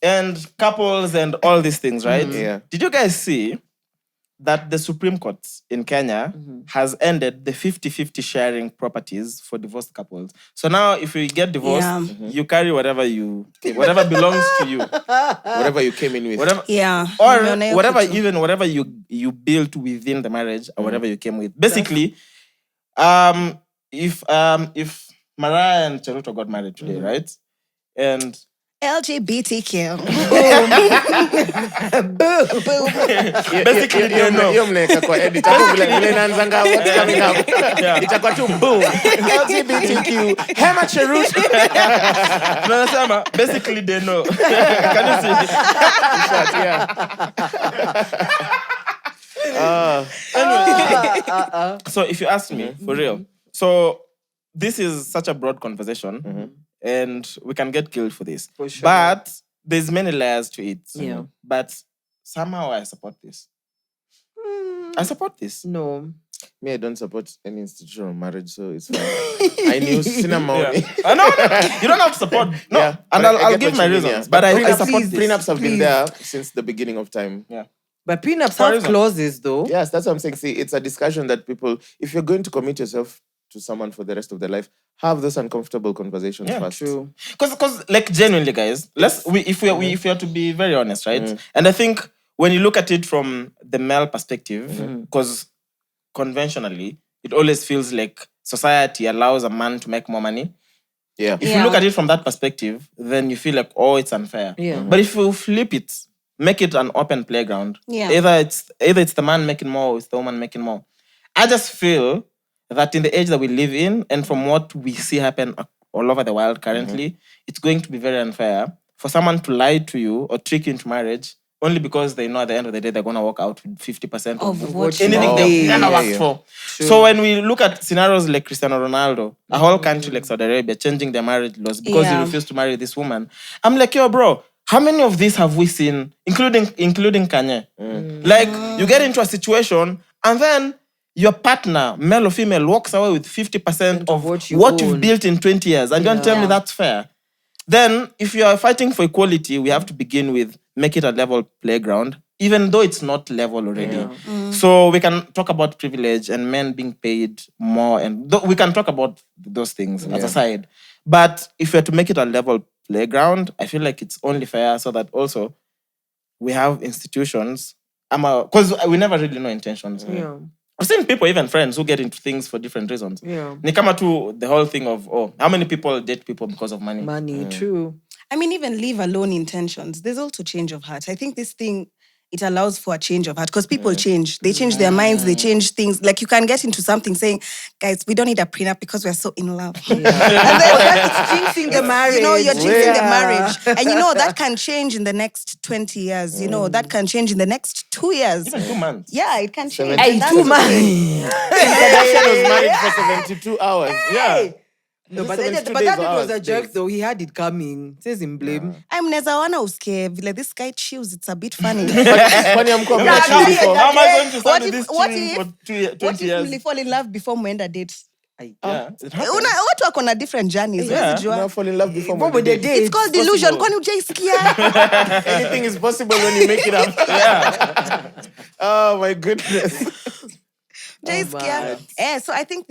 and couples and all these things, right? Yeah. Did you guys see that the Supreme Court in Kenya has ended the 50-50 sharing properties for divorced couples? So now, if you get divorced, Yeah. you carry whatever belongs to you, Whatever you came in with. whatever, Yeah. or Nimeona hiyo whatever, kitu. even whatever you built within the marriage or whatever you came with. Basically, if Mariah and Cheruto got married today, right? And LGBTQ. basically, they know. Hiyo mnaweka kwa edit. Hapo vile inaanzanga what's coming up. Itakuwa tu boom. LGBTQ. Emma Cheruto. Tunasema, basically they know. Can you see? Shot, yeah. So if you ask me, for real, so this is such a broad conversation, and we can get killed for this. For sure. But there's many layers to it. Yeah. But somehow I support this. I support this. No. Me, I don't support any institutional marriage, so it's fine. I knew sina maoni. No, you don't have to support. No, Yeah, and but I I'll get give what my you mean, reasons. yeah. But I Prenups- support this. Prenups have been Please. there since the beginning of time. Yeah. But prenups For have reason. clauses though. Yes, that's what I'm saying. See, it's a discussion that people, if you're going to commit yourself to someone for the rest of their life, have those uncomfortable conversations Yeah, first. True. Because like genuinely, guys, if we are to be very honest, right? And I think when you look at it from the male perspective, because conventionally it always feels like society allows a man to make more money. Yeah. If you look at it from that perspective, then you feel like, oh, it's unfair. Yeah. But if you flip it, make it an open playground. Yeah. Either it's the man making more or it's the woman making more. I just feel that in the age that we live in, and from what we see happen all over the world currently, it's going to be very unfair for someone to lie to you or trick you into marriage only because they know at the end of the day they're going to walk out with 50% of what anything you they've made. never Yeah, worked yeah. for. So when we look at scenarios like Cristiano Ronaldo, a whole country like Saudi Arabia changing their marriage laws because he Yeah. refused to marry this woman, I'm like, yo, bro, how many of these have we seen, including Kanye? Like, you get into a situation and then your partner, male or female, walks away with 50% of what what you you've own. built in 20 years. And you don't tell me that's fair. Then, if you are fighting for equality, we have to begin with make it a level playground, even though it's not level already. So we can talk about privilege and men being paid more, and we can talk about those things as a side. But if we're to make it a level playground, I feel like it's only fair so that also we have institutions. Because we never really know intentions. Yeah. I've seen people, even friends, who get into things for different reasons. Yeah. Ni kama tu the whole thing of, how many people date people because of money? Money, true. I mean, even leave alone intentions. There's also change of heart. I think this thing, it allows for a change of heart because people change. They change their minds. They change things. Like you can get into something saying, guys, we don't need a prenup because we're so in love. And then It's jinxing the marriage. you know, you're jinxing the Yeah. marriage. And you know, that can change in the next 20 years. You know, that can change in the next 2 years. Even 2 months. Yeah, it can change. Hey, And that's too okay. much. Kardashian was married for 72 hours. Yeah. No, but, Is it 72 that days dude or was a hours? jerk Days? though. He had it coming. Says him blame. Mnaweza wana usikie vile this guy chews. It's a bit funny. Kwani hamkuwa mmechill Yeah, before? How am I going to stand What with if- this what chilling if- for 20 What if years? you fall in love before mwenda date? Yeah, it happens. Watu wako na different journeys. Yeah. Huwezi jua. Now fall in love before What Monday would they date. do? It's called delusion. Kwani hujaisikia? Anything is possible when you make it up. Oh my goodness. Hujaisikia? So I think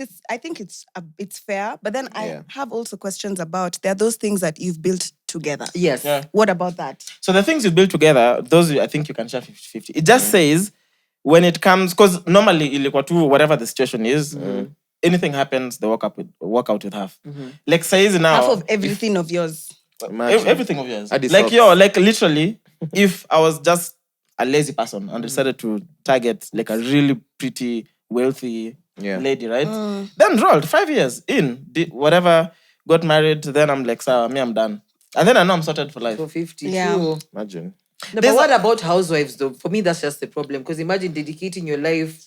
it's fair, but then I Yeah. have also questions about there are those things that you've built together. Yes. Yeah. What about that? So the things you build together, those I think you can share 50-50. It just says when it comes, because normally ilikuwa tu whatever the situation is, anything happens, they walk out with half. Like saizi now, Half of everything of yours. Imagine. everything of yours. Add the Like socks. like literally, if I was just a lazy person and decided to target like a really pretty, wealthy lady, right? Then rolled 5 years in, did whatever, got married, then I'm like, so me, I'm done. And then I know I'm sorted for life. For 50. Yeah. True. Imagine. No, but what about housewives though? For me, that's just the problem. Because imagine dedicating your life,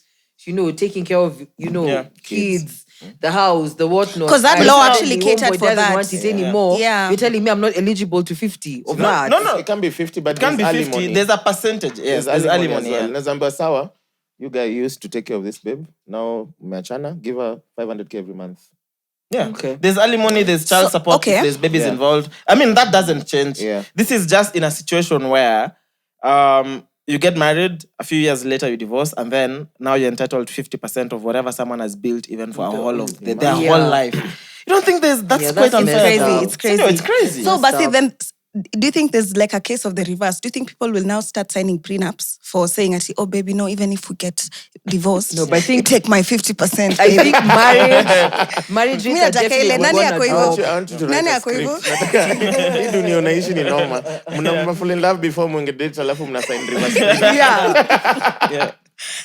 taking care of, Yeah. kids. the house, the whatnot. 'Cause that and law suddenly actually catered homeboy for doesn't that. want it anymore. Yeah. You're telling me I'm not eligible to 50 of that. No. It can be 50, but It can be there's 50. alimony. There's a percentage. Yes, there's alimony. as well. Yeah. Nazamba sawa, you guys used to take care of this babe. Now Machana, give her 500k every month. Yeah. Okay. There's alimony, there's child support, okay. if there's babies Yeah. involved. I mean, that doesn't change. Yeah. This is just in a situation where you get married, a few years later you divorce, and then now you're entitled to 50% of whatever someone has built, even for a whole of their whole life. You don't think that's Yeah, quite that's unfair? crazy. It's crazy. No, it's crazy. So, but see, Stop. then, do you think there's like a case of the reverse? Do you think people will now start signing prenups for saying, oh, baby, no, even if we get divorced, No, but I think- you take my 50%. I think marriage Mimi rates are nataka ile, definitely nani gonna ako hivyo? drop. I want you to Nani write a ako hivyo? script. Nataka- hii dunia unaishi ni noma. Mna fall in love before mwengedate alafu mna sign reverse. Yeah.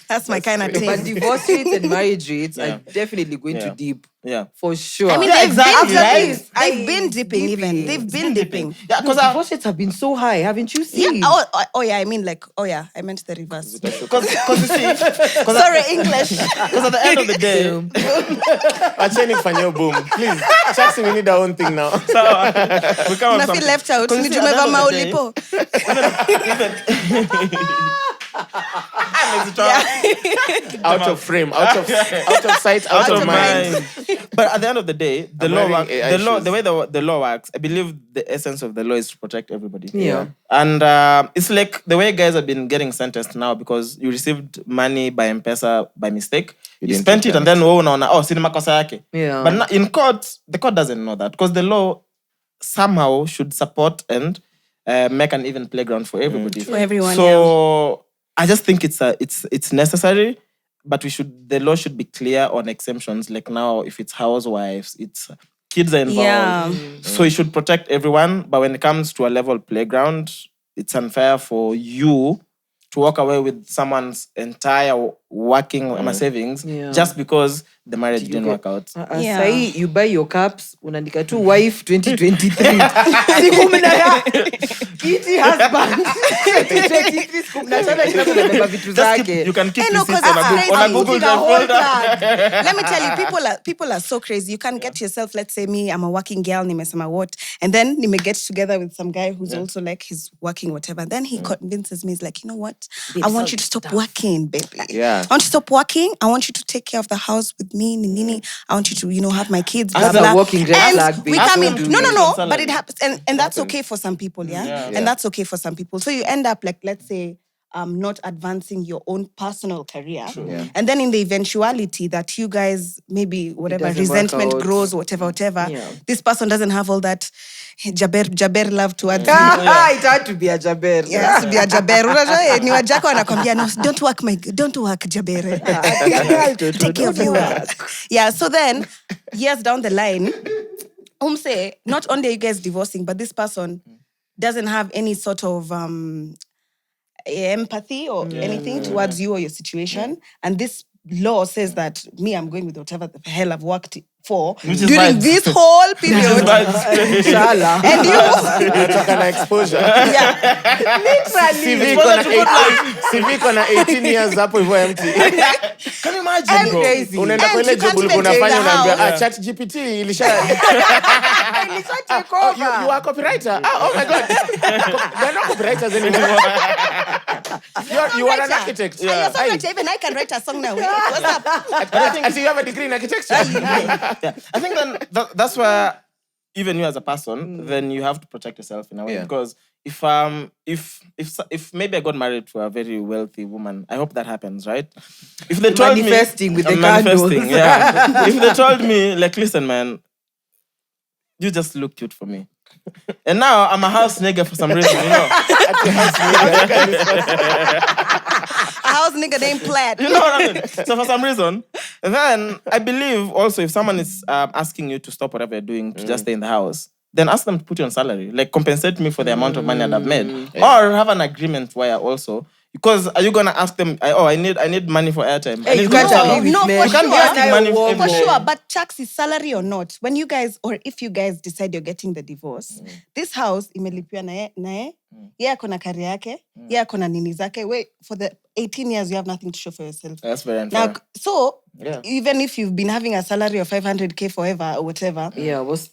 That's my kind of But thing. divorce rates and marriage rates are definitely going to Yeah. dip. Yeah. For sure. I mean, Yeah, they've exactly, been, right? they've been dipping even. They've been dipping. Yeah, because because divorce rates have been so high, haven't you seen? Yeah. Oh, yeah. I mean, like, I meant the reverse. you see, Sorry, English. because at the end of the day, Acheni kufanya hiyo boom. Please. Chaxy, we need our own thing now. so we come up Na feel something. left out. 'Cause you see, at the Nijumeva end of the day, maulipo. Out of frame, out of sight, out of mind. But at the end of the day, the I'm law, wearing AI shoes. the way the law works, I believe the essence of the law is to protect everybody. Yeah. And it's like the way guys have been getting sentenced now because you received money by M-Pesa by mistake. You didn't spent it return and then unaona, si ni makosa yake. Yeah. But in court, the court doesn't know that because the law somehow should support and make an even playground for everybody. For everyone, So I just think it's necessary, but the law should be clear on exemptions. Like now, if it's housewives, it's kids are involved. Yeah. So it should protect everyone. But when it comes to a level playground, it's unfair for you to walk away with someone's entire working savings just because the marriage didn't work out. Yeah. Sahi, you buy your caps, unaandika tu wife 2023. Siku mnaya kiti husband 2023 siku mnachana kila mtu anabeba vitu zake. You can keep Hey, no, receipts 'cause on it's a crazy. Google The whole Drive plan. folder. Let me tell you, people are so crazy. You can't get yourself, let's say me, I'm a working girl, nimesema what, and then nime get together with some guy who's also like, he's working whatever. Then he convinces me, he's like, you know what? I want you to stop working, baby. Yeah. I want you to stop working. I want you to take care of the house with me, nini. I want you to, have my kids, blah, That's a blah. working red And flag, we bitch. come Don't in. do No, it. but it happens. And that's okay for some people, yeah? And that's okay for some people. So you end up like, let's say, not advancing your own personal career. Yeah. And then in the eventuality that you guys, maybe whatever, doesn't work resentment out. grows, whatever, Yeah. this person doesn't have all that jaber love towards you. It had to be a jaber. It has to be a jaber. Unajua, ni wajako wanakwambia, no, don't work jaber. Take care of your work. Yeah, so then, years down the line, say, not only are you guys divorcing, but this person doesn't have any sort of empathy or anything towards you or your situation. And this law says that I'm going with whatever the hell I've worked for is during vibes. this whole period. Inshallah. And you, Nataka na exposure. yeah, CV iko na 18 years hapo hivyo empty. Can you imagine, bro? Crazy. Unaenda And kwa ile you can't job ulikuwa even take unafanya the unaambia house. ChatGPT you are copywriter. Oh my god. They're not copywriters anymore. You are an architect. You're a songwriter. Even I can write a song now. What's up? I think you have a degree in architecture. Yeah. I think then that's where even you as a person, then you have to protect yourself in a way. Yeah. Because if maybe I got married to a very wealthy woman, I hope that happens, right? If they told Manifesting me, with the I'm manifesting, candles. yeah. If they told me, like, listen, man, you just look cute for me. And now I'm a house nigga for some reason, you know. A house nigga named Plaid. You know what I mean? So for some reason, then I believe also if someone is asking you to stop whatever you're doing to just stay in the house, then ask them to put you on salary. Like compensate me for the amount of money that I've made. Or have an agreement where also, because are you gonna ask them, I need money for airtime. I Hey, need you money can't for tell salary. me No, with for men. You can't be asking money For every For day. sure, but Chaxy, salary or not, when you guys, or if you guys decide you're getting the divorce, this house imelipiwa nae, yeah, kona kari yake, yeah, kona nini zake, wait, for the 18 years, you have nothing to show for yourself. That's very unfair. Now, so Yeah. even if you've been having a salary of 500K forever or whatever, Yeah, it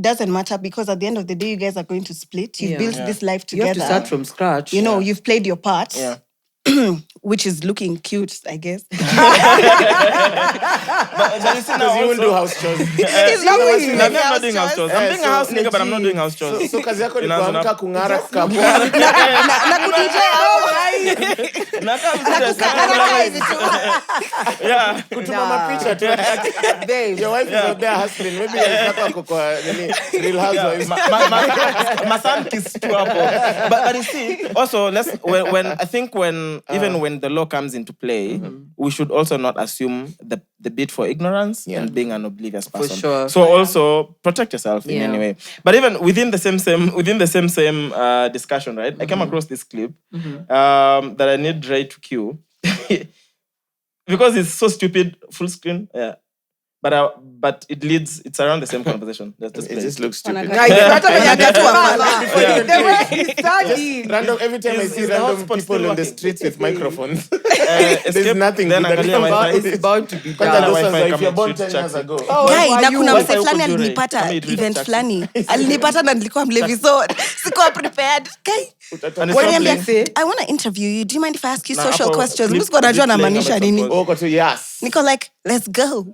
doesn't matter because at the end of the day, you guys are going to split. You've built this life you have together. to start from scratch. You know, you've played your part. Yeah. Which is looking cute, I guess. But you see now Because you won't do also, house chores. He's not doing I'm not doing house chores. I'm being a house nigga, but I'm not doing house chores. So kazi yako ni Inaanza kuamka na- kung'ara kukapua. na ku-DJ Yeah. Kutuma mapicha tu. Babe. Your wife is out there hustling. Maybe wako ako kwa nini, Real Housewives. My son kissed tu hapo. But you see, also even when the law comes into play, we should also not assume the bid for ignorance and being an oblivious person. sure. So also protect yourself in any way. But even within the same discussion, right? I came across this clip that I need Ray to cue because it's so stupid. Full screen, yeah. But it's around the same conversation. Just It play. just looks stupid. Guys, Random, every time I Is see the random hotspot people still in the working? streets with microphones, Escape, there's nothing then good angalia about Wi-Fi. it. It's bound to be Kwanza done. those Wi-Fi ones are if kama you're born treat 10 years Chaxy. ago. Guy, na kuna Wi-Fi mse huko fulani juu, Ray. alinipata Kama it reads event Chaxy. fulani. Alinipata na nilikuwa mlevi, so sikuwa prepared. Guy, And it's waniambia, not playing. I want to interview you. Do you mind if I ask you Na social hapo questions? clip Mimi najua is playing namaanisha ama nini. suppose. Oh, got to yes. Niko like, let's go.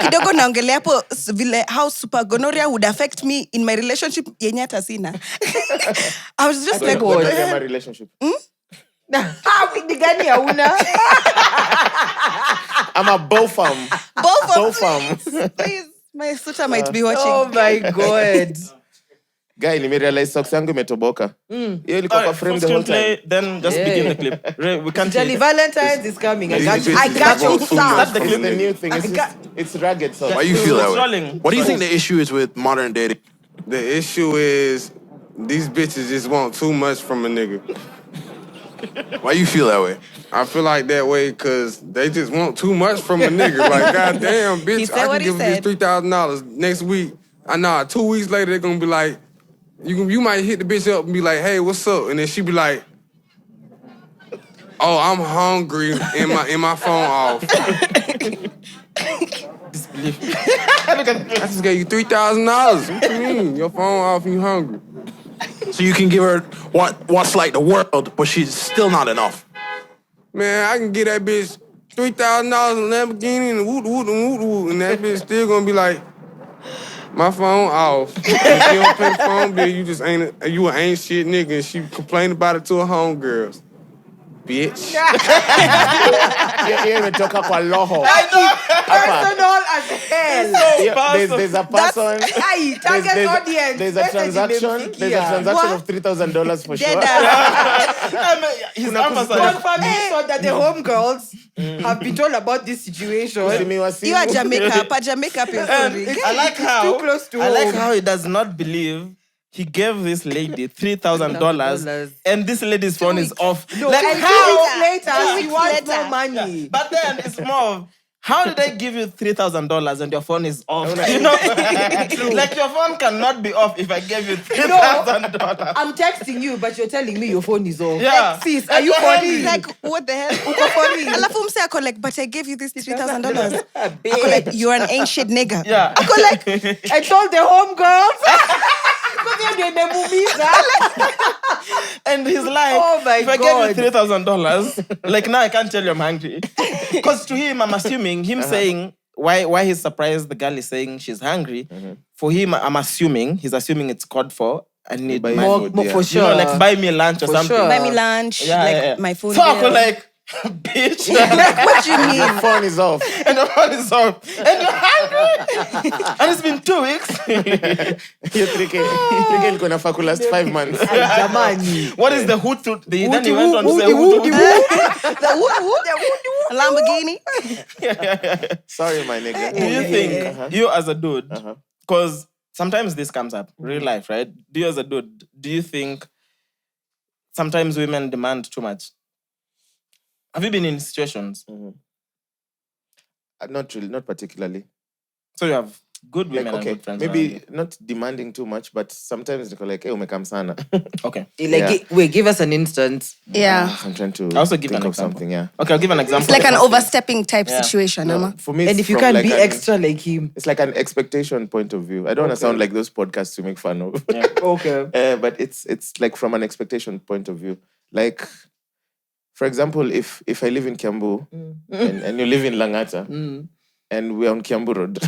Kidogo naongelea hapo vile how super gonorrhea would affect me in my relationship yenye hata sina. I was just like, what the What hell? my relationship? Ni gani hauna? I'm a bow farm. Both farm. Please, my suitor might be watching. Oh my God. Guy, nimerealize socks yangu imetoboka. Hiyo ilikuwa kwa Alright, frame full the whole screen time. play, then just begin the clip. Ray, we can't Jelly hear. Valentine's is coming. I got you. It's I got you. too Stop. much the from clip. the new thing. It's ragged socks. Why you feel that It's way? rolling. What do you think the issue is with modern dating? The issue is these bitches just want too much from a nigga. Why you feel that way? I feel like that way because they just want too much from a nigga. Like, goddamn, bitch, He said I what can he give this said. $3,000 next week. I know 2 weeks later they're gonna be like, you might hit the bitch up and be like, hey, what's up? And then she be like, oh, I'm hungry and my phone off. I just gave you $3,000. What you mean? Your phone off and you hungry. So you can give her what's like the world, but she's still not enough. Man, I can get that bitch $3,000 in Lamborghini and woot, and that bitch still gonna be like, my phone off. If you don't pay the phone bill, you ain't shit nigga, and she complained about it to her homegirls. Bitch. Hiyo imetoka kwa loho. Personal as hell. There's a person. Hey, target audience. There's a transaction. There's a transaction of $3,000 for sure. His One ambassador. family saw that the homegirls have been told about this situation. Usimiwasimu. You are Jamaica, pa Jamaica pe sorry. I like how too close to I like home. how he does not believe he gave this lady $3,000 and this lady's phone is off. No, like and 2 how? weeks later, she weeks wants later. more money. But then it's more of, how did I give you $3,000 and your phone is off? You know, like your phone cannot be off if I gave you $3,000. I'm texting you, but you're telling me your phone is off. Yeah. Like, sis, are you funny? Like, what the hell? Uko funny? Alafu mse ako like, but I gave you this $3,000. Ako like, you're an ancient nigga. Yeah. Ako like, I told the homegirls. And he's like, Oh my if I God. gave you $3,000, like now I can't tell you I'm hungry. Because to him, I'm assuming, saying, why he's surprised the girl is saying she's hungry, for him, he's assuming it's called for, I need Buy money. food, yeah. For sure. You know, like buy me lunch or For something. sure. buy me lunch, my phone So I was bill. like, bitch. Like, what do you mean? Your phone is off. And the phone is off. And you're hungry. And it's been 2 weeks. Hiyo 3K ilikuwa inafaa kulast 5 months. Jamani. What is the hoot? Then he Woody went on to woo, say woody hoot. The wood. Lamborghini. Sorry, my nigga. Do you think, you as a dude, because sometimes this comes up, real life, right? Do you as a dude, do you think sometimes women demand too much? Have you been in situations? Not really, not particularly. So you have good women Like, okay, and good friends. maybe not demanding too much, but sometimes they're like, hey, umekam sana. Okay. Like, wait, give us an instance. Yeah. I'm trying to I also give think an of example. something, yeah. Okay, I'll give an example. It's like an First thing. overstepping type situation, No, Emma. for me, And it's if you from can't like be an- extra like him. It's like an expectation point of view. I don't want to sound like those podcasts to make fun of. Yeah. Okay. But it's like from an expectation point of view. Like, for example, if I live in Kiambu and you live in Langata and we're on Kiambu Road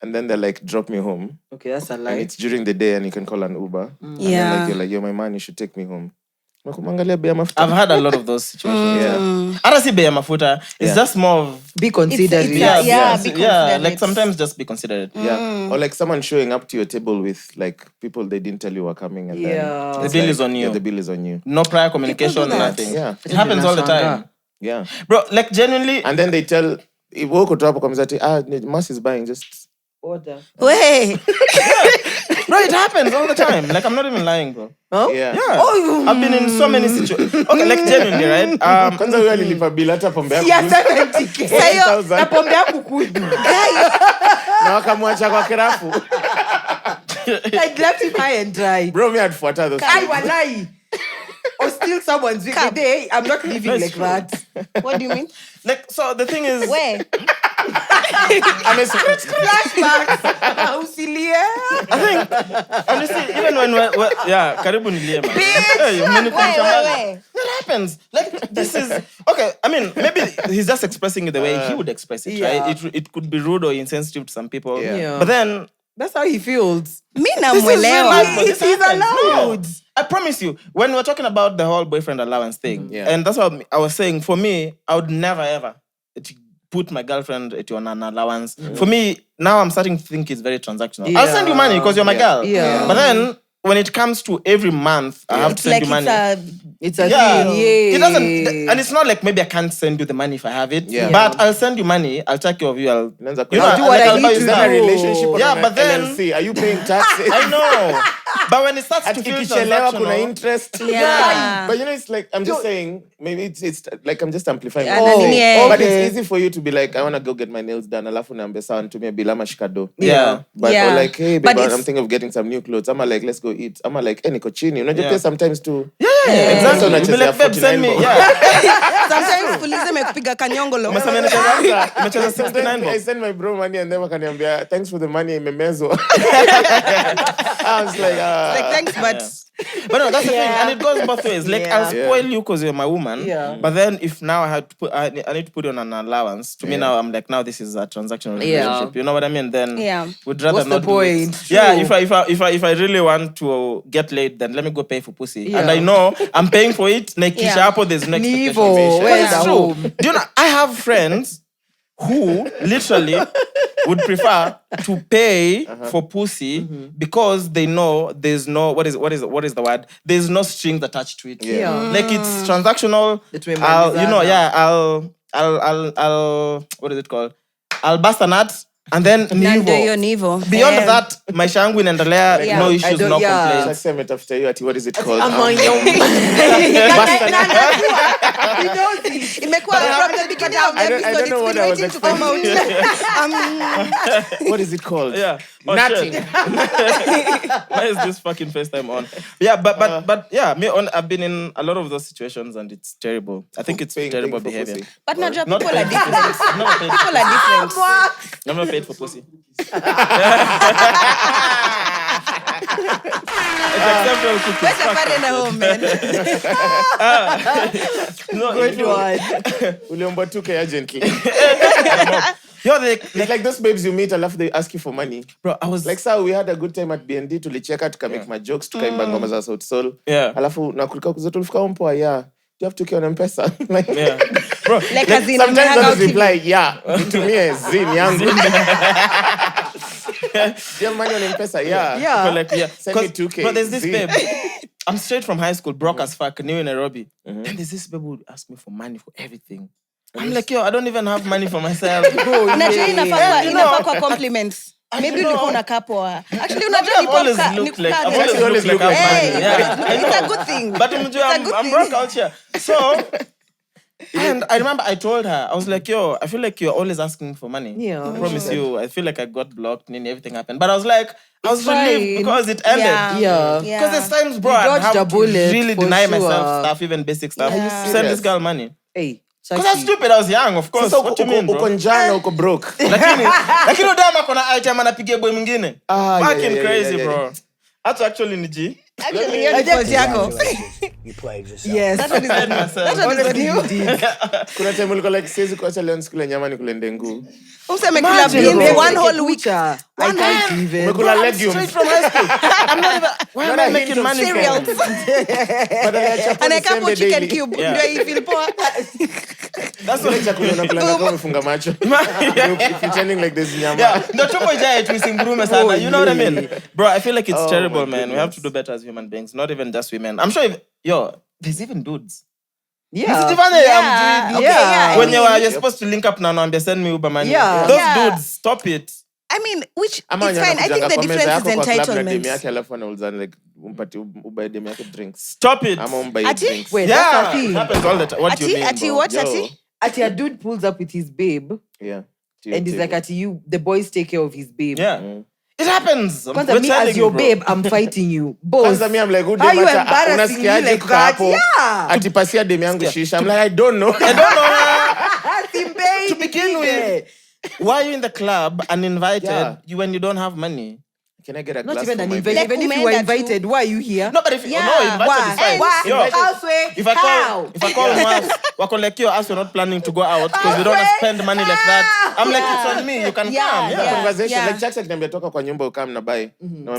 and then they're like, drop me home. Okay, that's a And lie. it's during the day and you can call an Uber. And then Yeah. like, you're like, yo, my man, you should take me home. I've had a lot of those situations. Yeah. I don't see Beya Mafuta. It's just more of Be considerate. It's yeah, be considerate. like sometimes just be considerate. Yeah. Or like someone showing up to your table with like people they didn't tell you were coming and Yeah. then The it's bill like, is on you. Yeah, the bill is on you. No prior communication, do that. nothing. Yeah. It happens all the time. Yeah. Bro, like genuinely And then they tell if Woko Trapo comes at Mwass is buying, just Order. Wait. bro, it happens all the time. Like I'm not even lying, bro. Huh? yeah. Yeah. I've been in so many situations. Okay, like genuinely, right? Kwanza huyo alilipa bill hata pombe yako. Yeah, 70K. $40,000. Na pombe yako kudu. Na wakamwacha kwa kirafu. I left him high and dry. Bro, me anafuata those. I walai. Or steal someone's week. Cap. Day, I'm not living That's like true. that. What do you mean? Like so the thing is Where? Flashbacks. Usilie. I think honestly, even when we're yeah, karibu nilie man. Hey, umenikumbusha mbali. Where? That happens. Like this is okay. I mean, maybe he's just expressing it the way he would express it, Yeah. right? It could be rude or insensitive to some people. Yeah. But then That's how he feels. Mi this is real namwelewa. life, but this He's happens. allowed. No, I promise you, when we're talking about the whole boyfriend allowance thing, Yeah. and that's what I was saying. For me, I would never ever put my girlfriend on an allowance. For me, now I'm starting to think it's very transactional. I'll send you money because you're my girl. Yeah. But then when it comes to every month, I have to It's send like you money. It's a Yeah. thing. Yeah. It doesn't, and it's not like maybe I can't send you the money if I have it. Yeah. But I'll send you money. I'll take care of you. I'll Inaanza you know, kuwa- do what like, I I'll buy need you to Is stuff. that a do. relationship or Yeah, an but then- LLC? Are you paying taxes? I know. But when it starts to Ati feel ikichelewa kuna transactional, interest. Yeah. But you know, it's like, I'm just saying, maybe it's like I'm just amplifying. Yeah, what I'm saying. yeah. But Okay. it's easy for you to be like, I want to go get my nails done. Alafu niambie sawa nitumie bila mashikado. yeah. But Yeah. or like, hey, But babe, it's- I'm thinking of getting some new clothes. I'm like, let's go eat. I'm like, niko chini. Unajua Yeah. pia sometimes too. Exactly. Sasa You'll be unachezea like, babe, send me. 49 Yeah. Sometimes police mekupiga kanyongolo. Umesema nimecheza 69 Sometimes I bob. send my bro money and then wakaniambia, thanks for the money, imemezwa. I was like, Like thanks, but But no, that's the thing, and it goes both ways. Like I'll spoil you because you're my woman. Yeah. But then if now I had to put, I need to put you on an allowance. To me now, I'm like, now this is a transactional relationship. You know what I mean? Then would rather What's the not do it. point? Yeah. True. If I really want to get laid, then let me go pay for pussy. Yeah. And I know I'm paying for it. Like kisha hapo, there's no expectation. Nivo, But where's it's the true. home? Do you know? I have friends who literally would prefer to pay for pussy because they know there's no what is the word? There's no strings attached to it. Yeah. Like it's transactional. I'll what is it called? I'll bust a nut and then nando hiyo nivo. nivo. Beyond that, maisha yangu inaendelea, Yeah. no I issues, don't- no yeah. complaints. let's say ametafuta hiyo ati what is it called? Imekuwa from the beginning of the I don't episode, know it's what been I was waiting to come out. What is it called? Yeah. Oh, Nothing. shit. Why is this fucking first time on? Yeah, but yeah, I've been in a lot of those situations and it's terrible. I think it's Paying terrible for behavior. pussy. But najua Not people are paid for different. pussy. Never paid for People are different. pussy. Never paid for pussy. It's acceptable cookies. Where's the party in the home, man? No, Good one. Uliomba 2K urgently. Yo, It's like those babes you meet, alafu they ask you for money. bro, I was Like saa we had a good time at BND, tulicheka, tukamake my jokes, tukaimba ngoma za Sauti Sol. Yeah. Alafu na kulika kuzo tulifika umpoa, yeah. Do you have 2K on M-Pesa? Like, yeah. Bro, Like as in sometimes hang I out just reply, yeah. Nitumie zin yangu. Do you have money on M-Pesa? Yeah. But like, yeah. Send me 2K. But there's this Z. babe. I'm straight from high school, broke as fuck, new in Nairobi. And there's this babe who would ask me for money for everything. I'm like, yo, I don't even have money for myself. Unajua inafaa You inafaa know. kwa compliments. Maybe know. ulikuwa unakaa poa. Actually unajua I've ni always poa looked like kukaa I've there. always looked like I have Hey, money. Yeah, I it's know. a good thing. But It's a good I'm thing. broke out here. So And I remember I told her, I was like, yo, I feel like you're always asking for money. Yeah. I promise you, I feel like I got blocked and everything happened. But I was like, I was fine. relieved because it ended. Yeah. Because there's times, bro, You I'd dodged have a to bullet really for deny sure. myself stuff, even basic stuff. Are you To send serious? this girl money. Hey, Because I was stupid, I was young, of course. Sasa What do you mean, bro? uko njana, uko broke. Lakini udama kona item anapigia boy mwingine. Fucking crazy, bro. That's actually niji. Actually, you're the yako. You played yourself. yes. That one is on you. Kuna time ulikuwa like siwezi kuacha leo nisikule nyama nikule ndengu. Umekula beans one whole week. I can't even. Umekula legumes. Straight from high school. I'm not even. Why am I making money from Cereals. And a couple chicken cube. Yeah. Ndio hii feel poa. That's what chakula unakula na kama umefunga macho. You're pretending like there's nyama. Yeah, the chopo jaya tuisingrume sana. You know what I mean? Bro, I feel like it's terrible, man. We have to do better as human beings, not even just women. I'm sure there's even dudes. Yeah. When you're supposed to link up na naambia send me Uber money. Yeah. Those dudes, stop it. I mean, which Ama it's fine. I think the difference is entitlement. yake alafu anaulizana like umpati ubaye demu yake drinks. Stop it. Ama umbaye Ati? drinks. Wait, Yeah, that's a it thing. happens all the time. What do you mean, Ati bro? what? Yo. Ati? Ati a dude pulls up with his babe, Yeah. and he's like, "Ati you, the boys take care of his babe." Yeah. It happens. Kwanza We're me telling as your you, bro. babe, I'm fighting you, boss. Kwanza me I'm like, How you embarrassing me unasikiaje like kukaa that? hapo? Yeah. Atipasia demu yangu shisha. I'm like, I don't know. I don't know. To begin with. Why are you in the club uninvited Yeah. when you don't have money? Can I get a Not glass even for an my invite. babe? Even if you were invited, why are you here? No, but if invited Why? is fine. Why? Yo, Houseway? if I call Mwass, wako like yo, as we're not planning to go out because we don't want to spend money like that. I'm like, it's on me. You can come. Yeah. Conversation like Chaxy akiniambia toka kwa nyumba ukam na buy.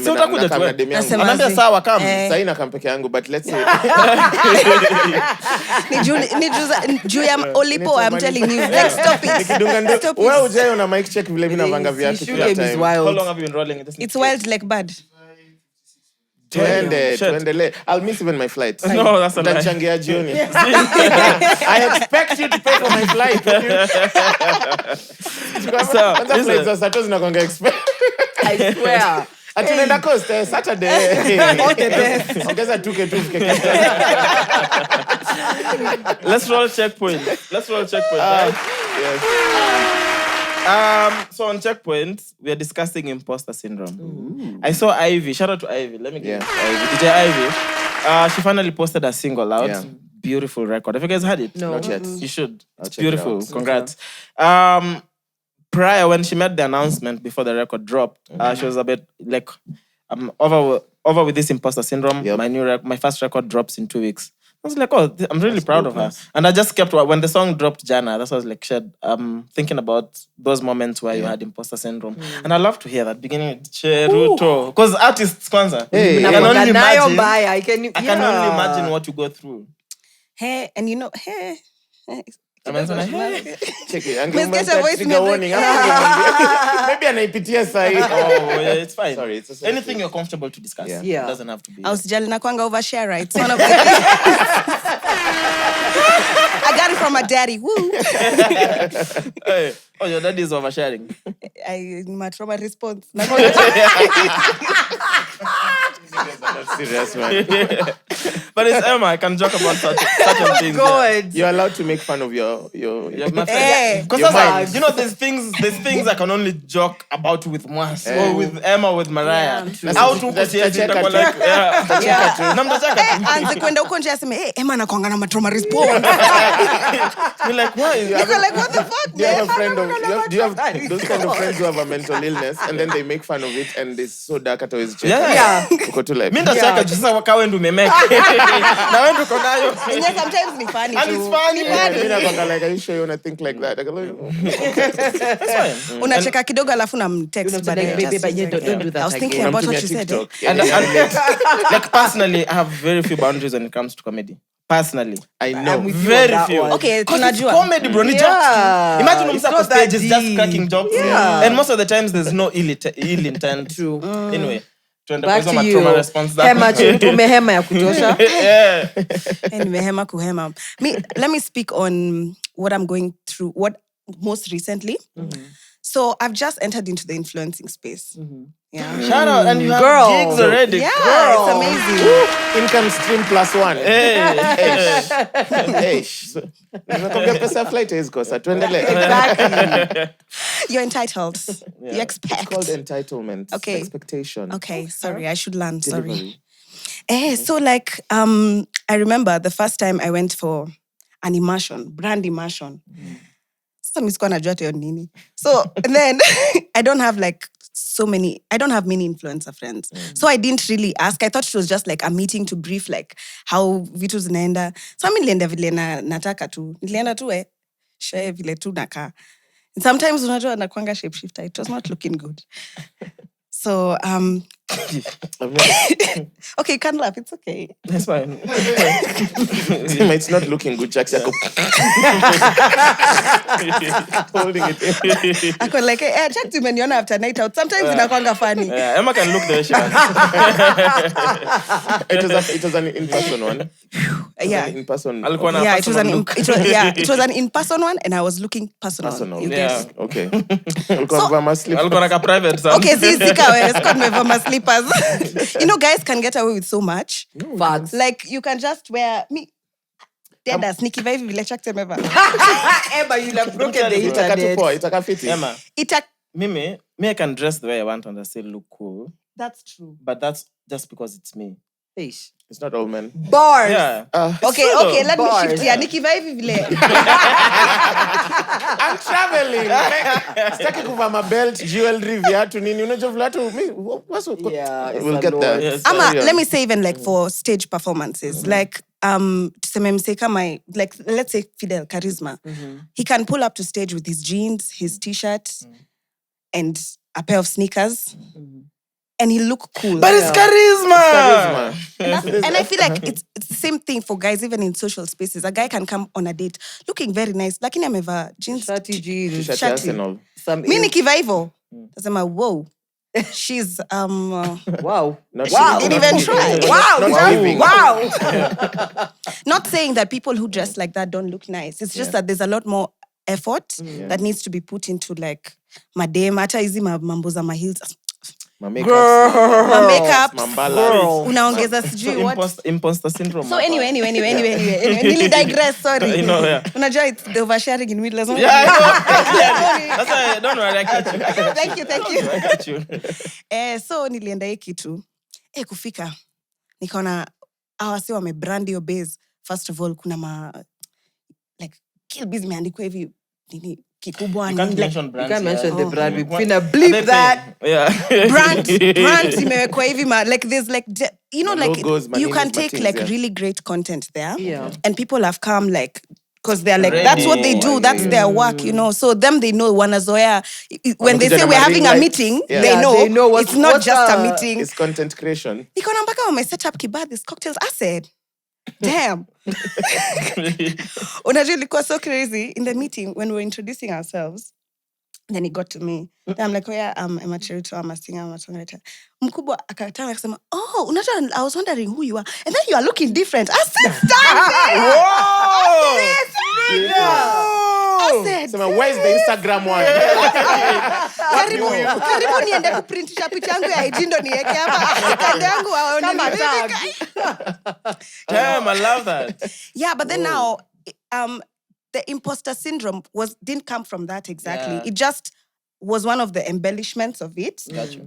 So utakuja tu. Nasema Anaambia sawa come. Sasa ina kam peke yangu but let's say Ni juu ya Olipo, I'm telling you. Like, stop it. nikidunga ndo Stop it. wewe uje una mic check vile mimi navanga viatu kila Game is time. How wild. long have you been rolling this? It's wild like bad. Tuendele. I'll miss even my flight. No, that's a lie. Utanichangia jioni. I expect you to pay for my flight. Kwanza flights za Saturday zinakuanga expensive. I swear. Atunaenda coast Saturday. All the best. Ongeza 2K tu fike. Let's roll checkpoint. Guys. Yes. So on checkpoint, we are discussing imposter syndrome. I saw Ivy. Shout out to Ivy. Let me get Ivy. DJ Ivy. She finally posted a single out. Yeah. Beautiful record. Have you guys heard it? No. Not yet. You should. It's check it beautiful. out. Congrats. Prior, when she made the announcement before the record dropped, she was a bit like, I'm over with this imposter syndrome. Yep. My first record drops in 2 weeks. I was like, oh, I'm really proud of her. And I just kept, when the song dropped Jana, that's why I was like, shit, thinking about those moments where you had imposter syndrome. And I love to hear that, beginning with Cheruto. Because artists, kwanza, Hey. I can only imagine. I can only imagine what you go through. Hey, and you know, hey. Cheque. Umesikia voice Trigger warning. Maybe anaipitia sahi. Oh, yeah, it's fine. Sorry, it's a safe Anything thing. you're comfortable to discuss. Yeah. It doesn't have to be. Usijali na kwanga overshare rights. One of the I got it from my daddy. Woo. Hey. Oh, your daddy is oversharing. My trauma response. That's serious, man. But it's Emma. I can joke about certain things. God. You're allowed to make fun of your My Hey. friend. Because you know, there's things I can only joke about with Mwass or with Emma, with Mariah. How to Anze kwenda huko nje aseme, hey, Emma anakuanga na matrauma response. You're like, why? You're like, what the fuck? Do you have a friend do you have those kind of friends who have a mental illness and then they make fun of it and it's so dark at always check. Yeah. Uko tu like. Mimi ndacheka sasa wakawe ndio umemeka. Na wewe uko nayo. And yes, sometimes ni funny And too. it's funny. Mimi nakwanga like, are you sure you want to think like that? I go like, That's fine. Unacheka kidogo alafu na text baadaye. Baby, don't do that I was thinking again. about what unamtumia you said. TikTok. And like personally, I have very few boundaries when it comes to comedy. Personally, I know. I'm with you on very that few. one. Okay, Because it's tunajua. comedy, bro. Ni Yeah. jokes. Imagine It's umsa not on stage that is just deep. cracking jokes. Yeah. And most of the times there's no ill intent. True. Anyway, tuende Back kwa to you. trauma response zako. Hema Cheruto, umehema ya kutosha. Yeah. Nimehema kuhema. Let me speak on what I'm going through, what most recently. So I've just entered into the influencing space. Yeah. Shout out, and you have Girl. gigs already. Yeah, Girl. it's amazing. Income stream +1. Hey. Nakwambia pesa flight is kosa. Tuendelee. Exactly. You're entitled. You expect. It's called entitlement. Okay. Expectation. Okay, sorry, I should learn. Delivery. Sorry. So like, I remember the first time I went for an immersion, brand immersion. So and then I don't have many influencer friends. So I didn't really ask. I thought it was just like a meeting to brief like how vitu zinaenda. So I nilienda vile nataka tu. Nilienda tu share vile tu naka. And sometimes unajua nakwanga shapeshifter. It was not looking good. So okay, you can laugh. It's okay. That's fine. It's not looking good, Chaxy. Holding it. I could like, Chaxy when you're after night out. Sometimes inakwanga funny. Yeah, Emma can look the way she wants. It was an in-person one. Yeah. In-person. It was an in-person one, and I was looking personal. You guess? Okay. Private. Okay, see, my slippers. You know, guys can get away with so much. Facts. Like, you can just wear me. Dada sneaky vibe vile Chaxy ever. Emma, you have broken the internet. Emma. Me, I can dress the way I want and I still look cool. That's true. But that's just because it's me. Ish. It's not all men. Bars. Yeah. Okay, let Bars. me shift here. Nikki vibe vile. I'm traveling. Sitaki kuvaa ma belt, jewelry, viatu nini. Unajua viatu we'll get there. Yes. Let me say even like for stage performances, like tuseme msee kama like let's say Fidel Charisma. He can pull up to stage with his jeans, his t-shirt, and a pair of sneakers. And he look cool. But it's charisma. And I feel like it's the same thing for guys, even in social spaces. A guy can come on a date looking very nice. Lakini amevaa jeans. Shati jeans. Shati and all. Mi nikiva hivyo. Tasema, whoa. She's, wow. She didn't even try. Wow. Not saying that people who dress like that don't look nice. It's just that there's a lot more effort that needs to be put into like madem. Hata hizi mambo za heels. My makeup, unaongeza sijui what imposter syndrome. So anyway, nili digress, sorry. You know, yeah. Unajua it's the oversharing in middle. Yeah, I know. That's why, don't worry, I catch you. Thank you. I catch you. So nilienda hii kitu. Kufika. Nikaona awasi wamebrand your base. First of all, kuna like kill biz meandikwa hivi nini kikubwa. You can't mention brands. You can't mention the brand. We're gonna bleep that. Yeah. Brands imewekwa hivi like there's like you know like logos, you can take like really great content there. Yeah. And people have come like because they're like that's what they do, that's their work, you know. So them they know wanazoea when they say we're having a meeting, they know it's not just a meeting. It's content creation. Nikaona mpaka wame set up kibad these cocktails. I said, damn. Unajua ilikuwa so crazy in the meeting when we were introducing ourselves. Then it got to me. Then I'm like, oh yeah, I'm Emma Cheruto, I'm a singer, I'm a songwriter. Mkubwa akatana akasema, oh, unajua, I was wondering who you are. And then you are looking different. I said, where's the Instagram one? Karibu niende kuprintisha picha yangu ya IG ndo niweke hapa. Kande yangu waone kama tag. Damn, I love that. Yeah, but then now the imposter syndrome didn't come from that exactly. Yeah. It just was one of the embellishments of it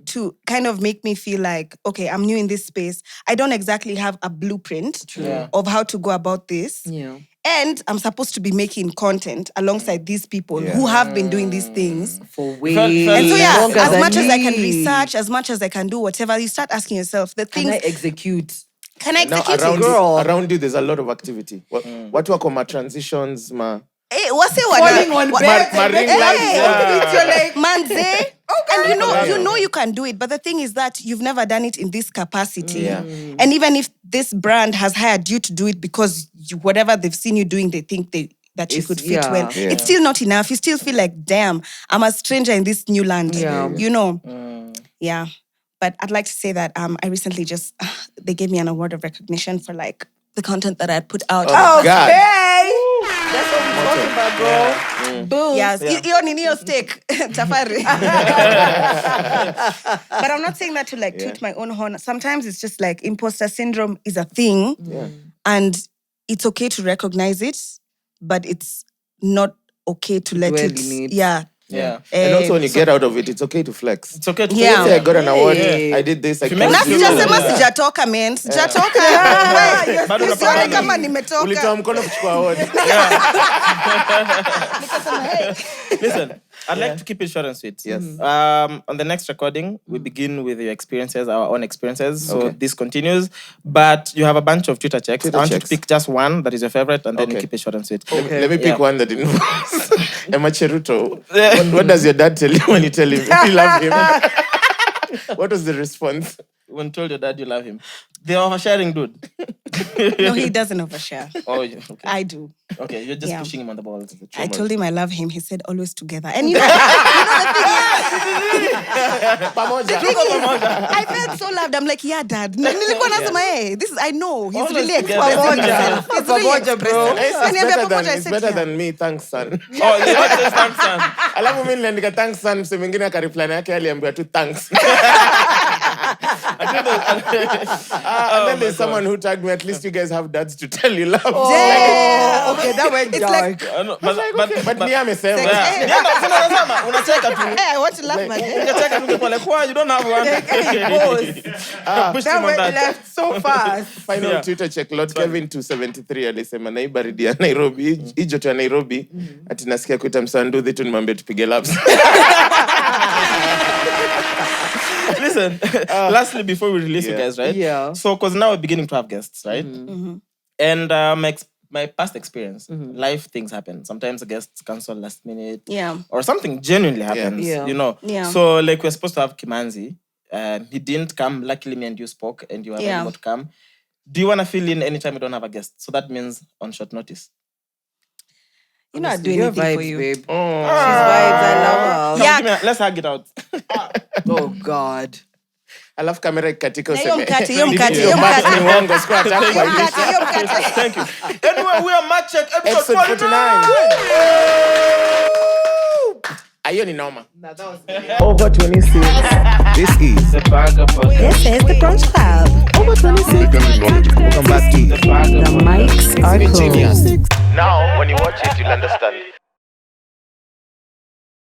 to kind of make me feel like, okay, I'm new in this space. I don't exactly have a blueprint of how to go about this. Yeah. And I'm supposed to be making content alongside these people who have been doing these things for way. And so as much as I can research, as much as I can do whatever, you start asking yourself the things. Can I execute? Can I execute now, girl? Around you, there's a lot of activity. What were my transitions, what's it? Falling on bed. Manze. And you know you can do it, but the thing is that you've never done it in this capacity. Yeah. And even if this brand has hired you to do it because whatever they've seen you doing, they think that you could fit well. Yeah. It's still not enough. You still feel like, damn, I'm a stranger in this new land. Yeah. You know? Yeah. But I'd like to say that I recently they gave me an award of recognition for like the content that I had put out. Oh, God. That's what we're talking about, bro. Boom. Yes, hiyo ni hiyo steak. Tafari. But I'm not saying that to like toot my own horn. Sometimes it's just like imposter syndrome is a thing. And it's okay to recognize it, but it's not okay to let Dwell it. in it. Yeah. And also when you get out of it, it's okay to flex. It's okay to Yeah. Say I got an award, I did this, I If you can't make Na do it- this. sijasema sijatoka men. Sijatoka. Bado Usione unapambana. kama nimetoka. Ulitoa mkono kuchukua award. Listen, I'd like to keep it short and sweet. Yes. On the next recording, we begin with your experiences, our own experiences. So Okay. this continues, but you have a bunch of Twitter checks. Twitter I want you checks. to pick just one that is your favorite, and then you Okay. keep it short and sweet. Let me pick Yeah. one that involves Emma Cheruto. What does your dad tell you when you tell him you love him? What was the response? When you told your dad you love him, they're oversharing, dude. No, he doesn't overshare. Oh, yeah. Okay. I do. Okay, you're just Yeah. pushing him on the balls. I told him I love him. He said always together. And the thing is, I felt so loved. I'm like, yeah, dad. Nilikuwa nasema, hey, this is, I know. He's Always really together. expressing himself. He's really Pamoja, bro. expressing. It's better than me, thanks son. Oh, you want to thank son. Alafu mimi niliandika thanks son, mse mwingine akareply na yake aliambiwa tu thanks. And then there's someone who tagged me, at least you guys have dads to tell you love. Yeah. Okay, that went It's dark. like, But me amesema. Yeah. Yeah, no, unasema, unacheka tu. hey, I want to laugh, man. Unacheka tu kwa like, why you don't have one? Push him That on went that. left so fast. Final Yeah. Twitter check. Lord Kevin 273 alisema na hii baridi ya Nairobi, hii joto ya Nairobi, ati nasikia kuita msanduthi tu nimwambie tupige laps. Listen, lastly, before we release you guys, right? Yeah. So, because now we're beginning to have guests, right? And my past experience, life things happen. Sometimes the guests cancel last minute. Yeah. Or something genuinely happens, Yeah. you know. Yeah. So, like, we're supposed to have Kimanzi. He didn't come. Luckily, me and you spoke and you were Yeah. able to come. Do you want to fill in anytime we don't have a guest? So that means on short notice. You know, I do Your anything vibes, for you. babe. She's vibes. I love her. Come, Yeah. give me let's hug it out. Oh, God. Alafu kamera ikatika Hiyo useme. mkate, hiyo mkate, Hiyo hiyo mkate mkate. ni uongo, sikuwa nataka Hiyo kuandika. mkate, hiyo mkate. Thank you. Anyway, we are Match Check episode Episode 49. 49. Hiyo ni noma. Over 26. This is The Vagabond. This is the Brunch Club. Over 26. welcome back to The mics are closed. Now, when you watch it, you'll understand.